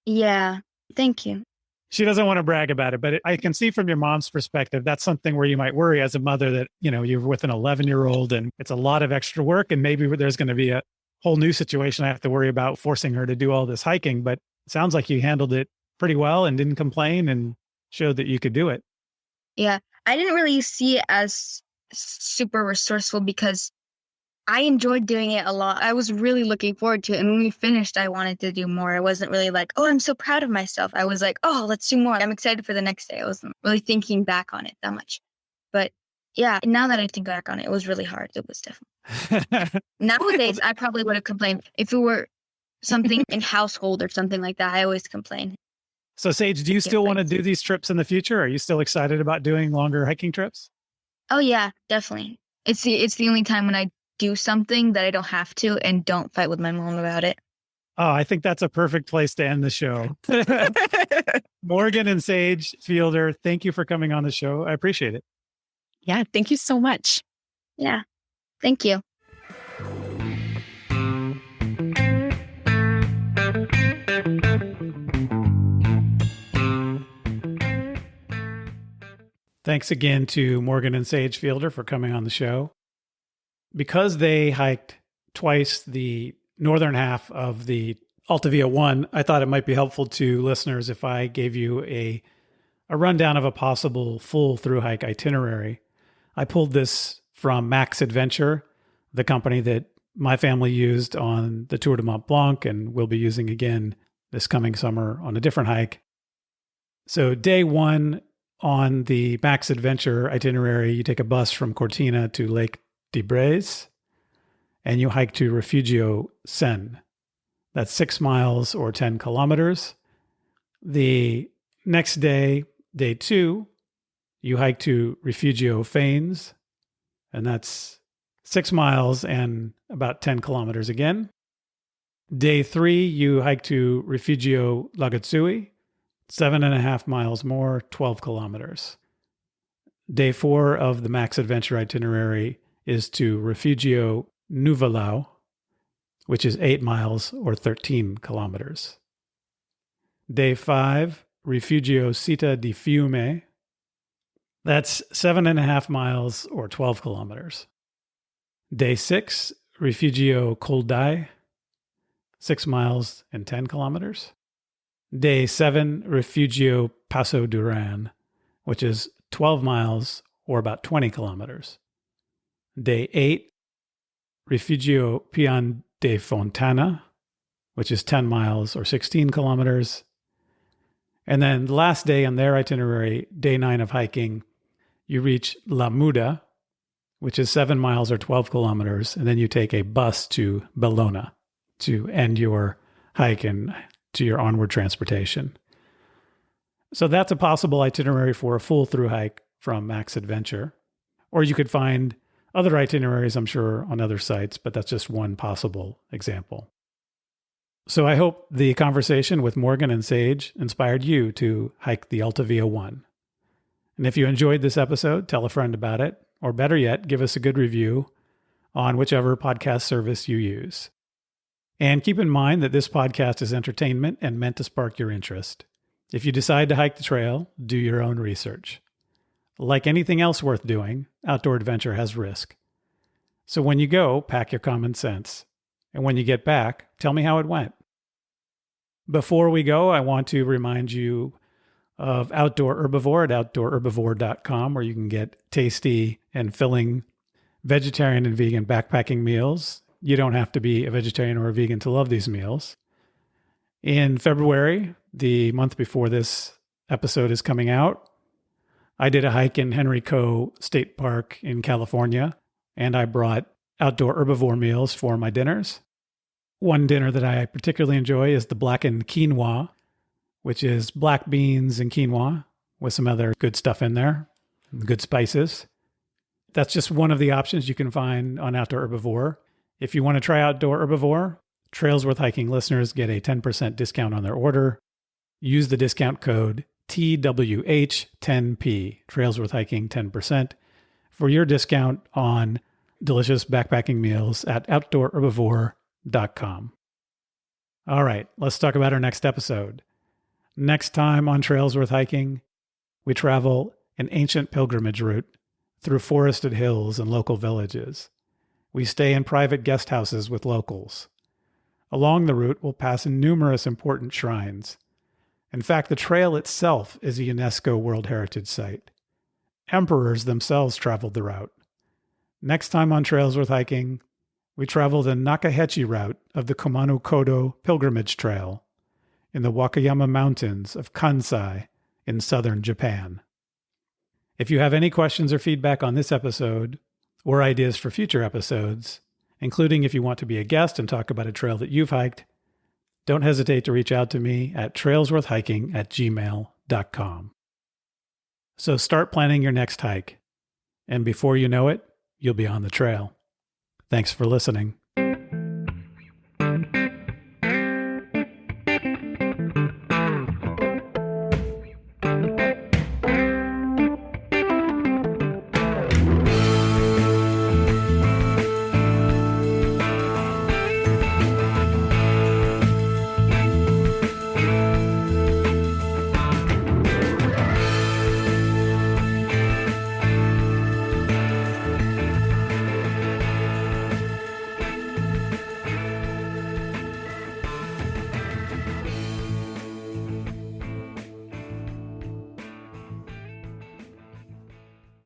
Yeah, thank you. She doesn't want to brag about it, but I can see from your mom's perspective, that's something where you might worry as a mother that, you're with an 11-year-old and it's a lot of extra work. And maybe there's going to be a whole new situation I have to worry about forcing her to do all this hiking. But it sounds like you handled it pretty well and didn't complain and showed that you could do it. Yeah, I didn't really see it as super resourceful because I enjoyed doing it a lot. I was really looking forward to it. And when we finished, I wanted to do more. I wasn't really like, oh, I'm so proud of myself. I was like, oh, let's do more. I'm excited for the next day. I wasn't really thinking back on it that much. But yeah, now that I think back on it, it was really hard. It was definitely. Nowadays, I probably would have complained. If it were something in household or something like that, I always complain. So Sage, do you still want to do these trips in the future? Are you still excited about doing longer hiking trips? Oh, yeah, definitely. It's the only time when I do something that I don't have to and don't fight with my mom about it. Oh, I think that's a perfect place to end the show. Morgan and Sage Fielder, thank you for coming on the show. I appreciate it. Yeah, thank you so much. Yeah, thank you. Thanks again to Morgan and Sage Fielder for coming on the show. Because they hiked twice the northern half of the Alta Via 1, I thought it might be helpful to listeners if I gave you a rundown of a possible full through hike itinerary. I pulled this from Max Adventure, the company that my family used on the Tour de Mont Blanc and will be using again this coming summer on a different hike. So day one on the Max Adventure itinerary, you take a bus from Cortina to Lake de Braise, and you hike to Refugio Sen. That's 6 miles or 10 kilometers. The next day, day two, you hike to Refugio Fanes, and that's 6 miles and about 10 kilometers again. Day three, you hike to Refugio Lagazzui, 7.5 miles more, 12 kilometers. Day four of the Max Adventure itinerary is to Refugio Nuvolau, which is 8 miles or 13 kilometers. Day five, Refugio Città di Fiume. That's 7.5 miles or 12 kilometers. Day six, Refugio Coldai, 6 miles and 10 kilometers. Day seven, Refugio Passo Duran, which is 12 miles or about 20 kilometers. Day eight, Refugio Pian de Fontana, which is 10 miles or 16 kilometers. And then the last day on their itinerary, day 9 of hiking, you reach La Muda, which is 7 miles or 12 kilometers. And then you take a bus to Bellona to end your hike and to your onward transportation. So that's a possible itinerary for a full through hike from Max Adventure. Or you could find other itineraries, I'm sure, on other sites, but that's just one possible example. So I hope the conversation with Morgan and Sage inspired you to hike the Alta Via 1. And if you enjoyed this episode, tell a friend about it, or better yet, give us a good review on whichever podcast service you use. And keep in mind that this podcast is entertainment and meant to spark your interest. If you decide to hike the trail, do your own research. Like anything else worth doing, outdoor adventure has risk. So when you go, pack your common sense. And when you get back, tell me how it went. Before we go, I want to remind you of Outdoor Herbivore at outdoorherbivore.com, where you can get tasty and filling vegetarian and vegan backpacking meals. You don't have to be a vegetarian or a vegan to love these meals. In February, the month before this episode is coming out, I did a hike in Henrico State Park in California, and I brought Outdoor Herbivore meals for my dinners. One dinner that I particularly enjoy is the blackened quinoa, which is black beans and quinoa with some other good stuff in there, good spices. That's just one of the options you can find on Outdoor Herbivore. If you want to try Outdoor Herbivore, Trails Worth Hiking listeners get a 10% discount on their order. Use the discount code TWH10P, Trails Worth Hiking 10%, for your discount on delicious backpacking meals at outdoorherbivore.com. All right, let's talk about our next episode. Next time on Trails Worth Hiking, we travel an ancient pilgrimage route through forested hills and local villages. We stay in private guest houses with locals. Along the route, we'll pass numerous important shrines. In fact, the trail itself is a UNESCO World Heritage Site. Emperors themselves traveled the route. Next time on Trails Worth Hiking, we travel the Nakahechi route of the Kumano-Kodo Pilgrimage Trail in the Wakayama Mountains of Kansai in southern Japan. If you have any questions or feedback on this episode, or ideas for future episodes, including if you want to be a guest and talk about a trail that you've hiked, don't hesitate to reach out to me at trailsworthhiking@gmail.com. So start planning your next hike, and before you know it, you'll be on the trail. Thanks for listening.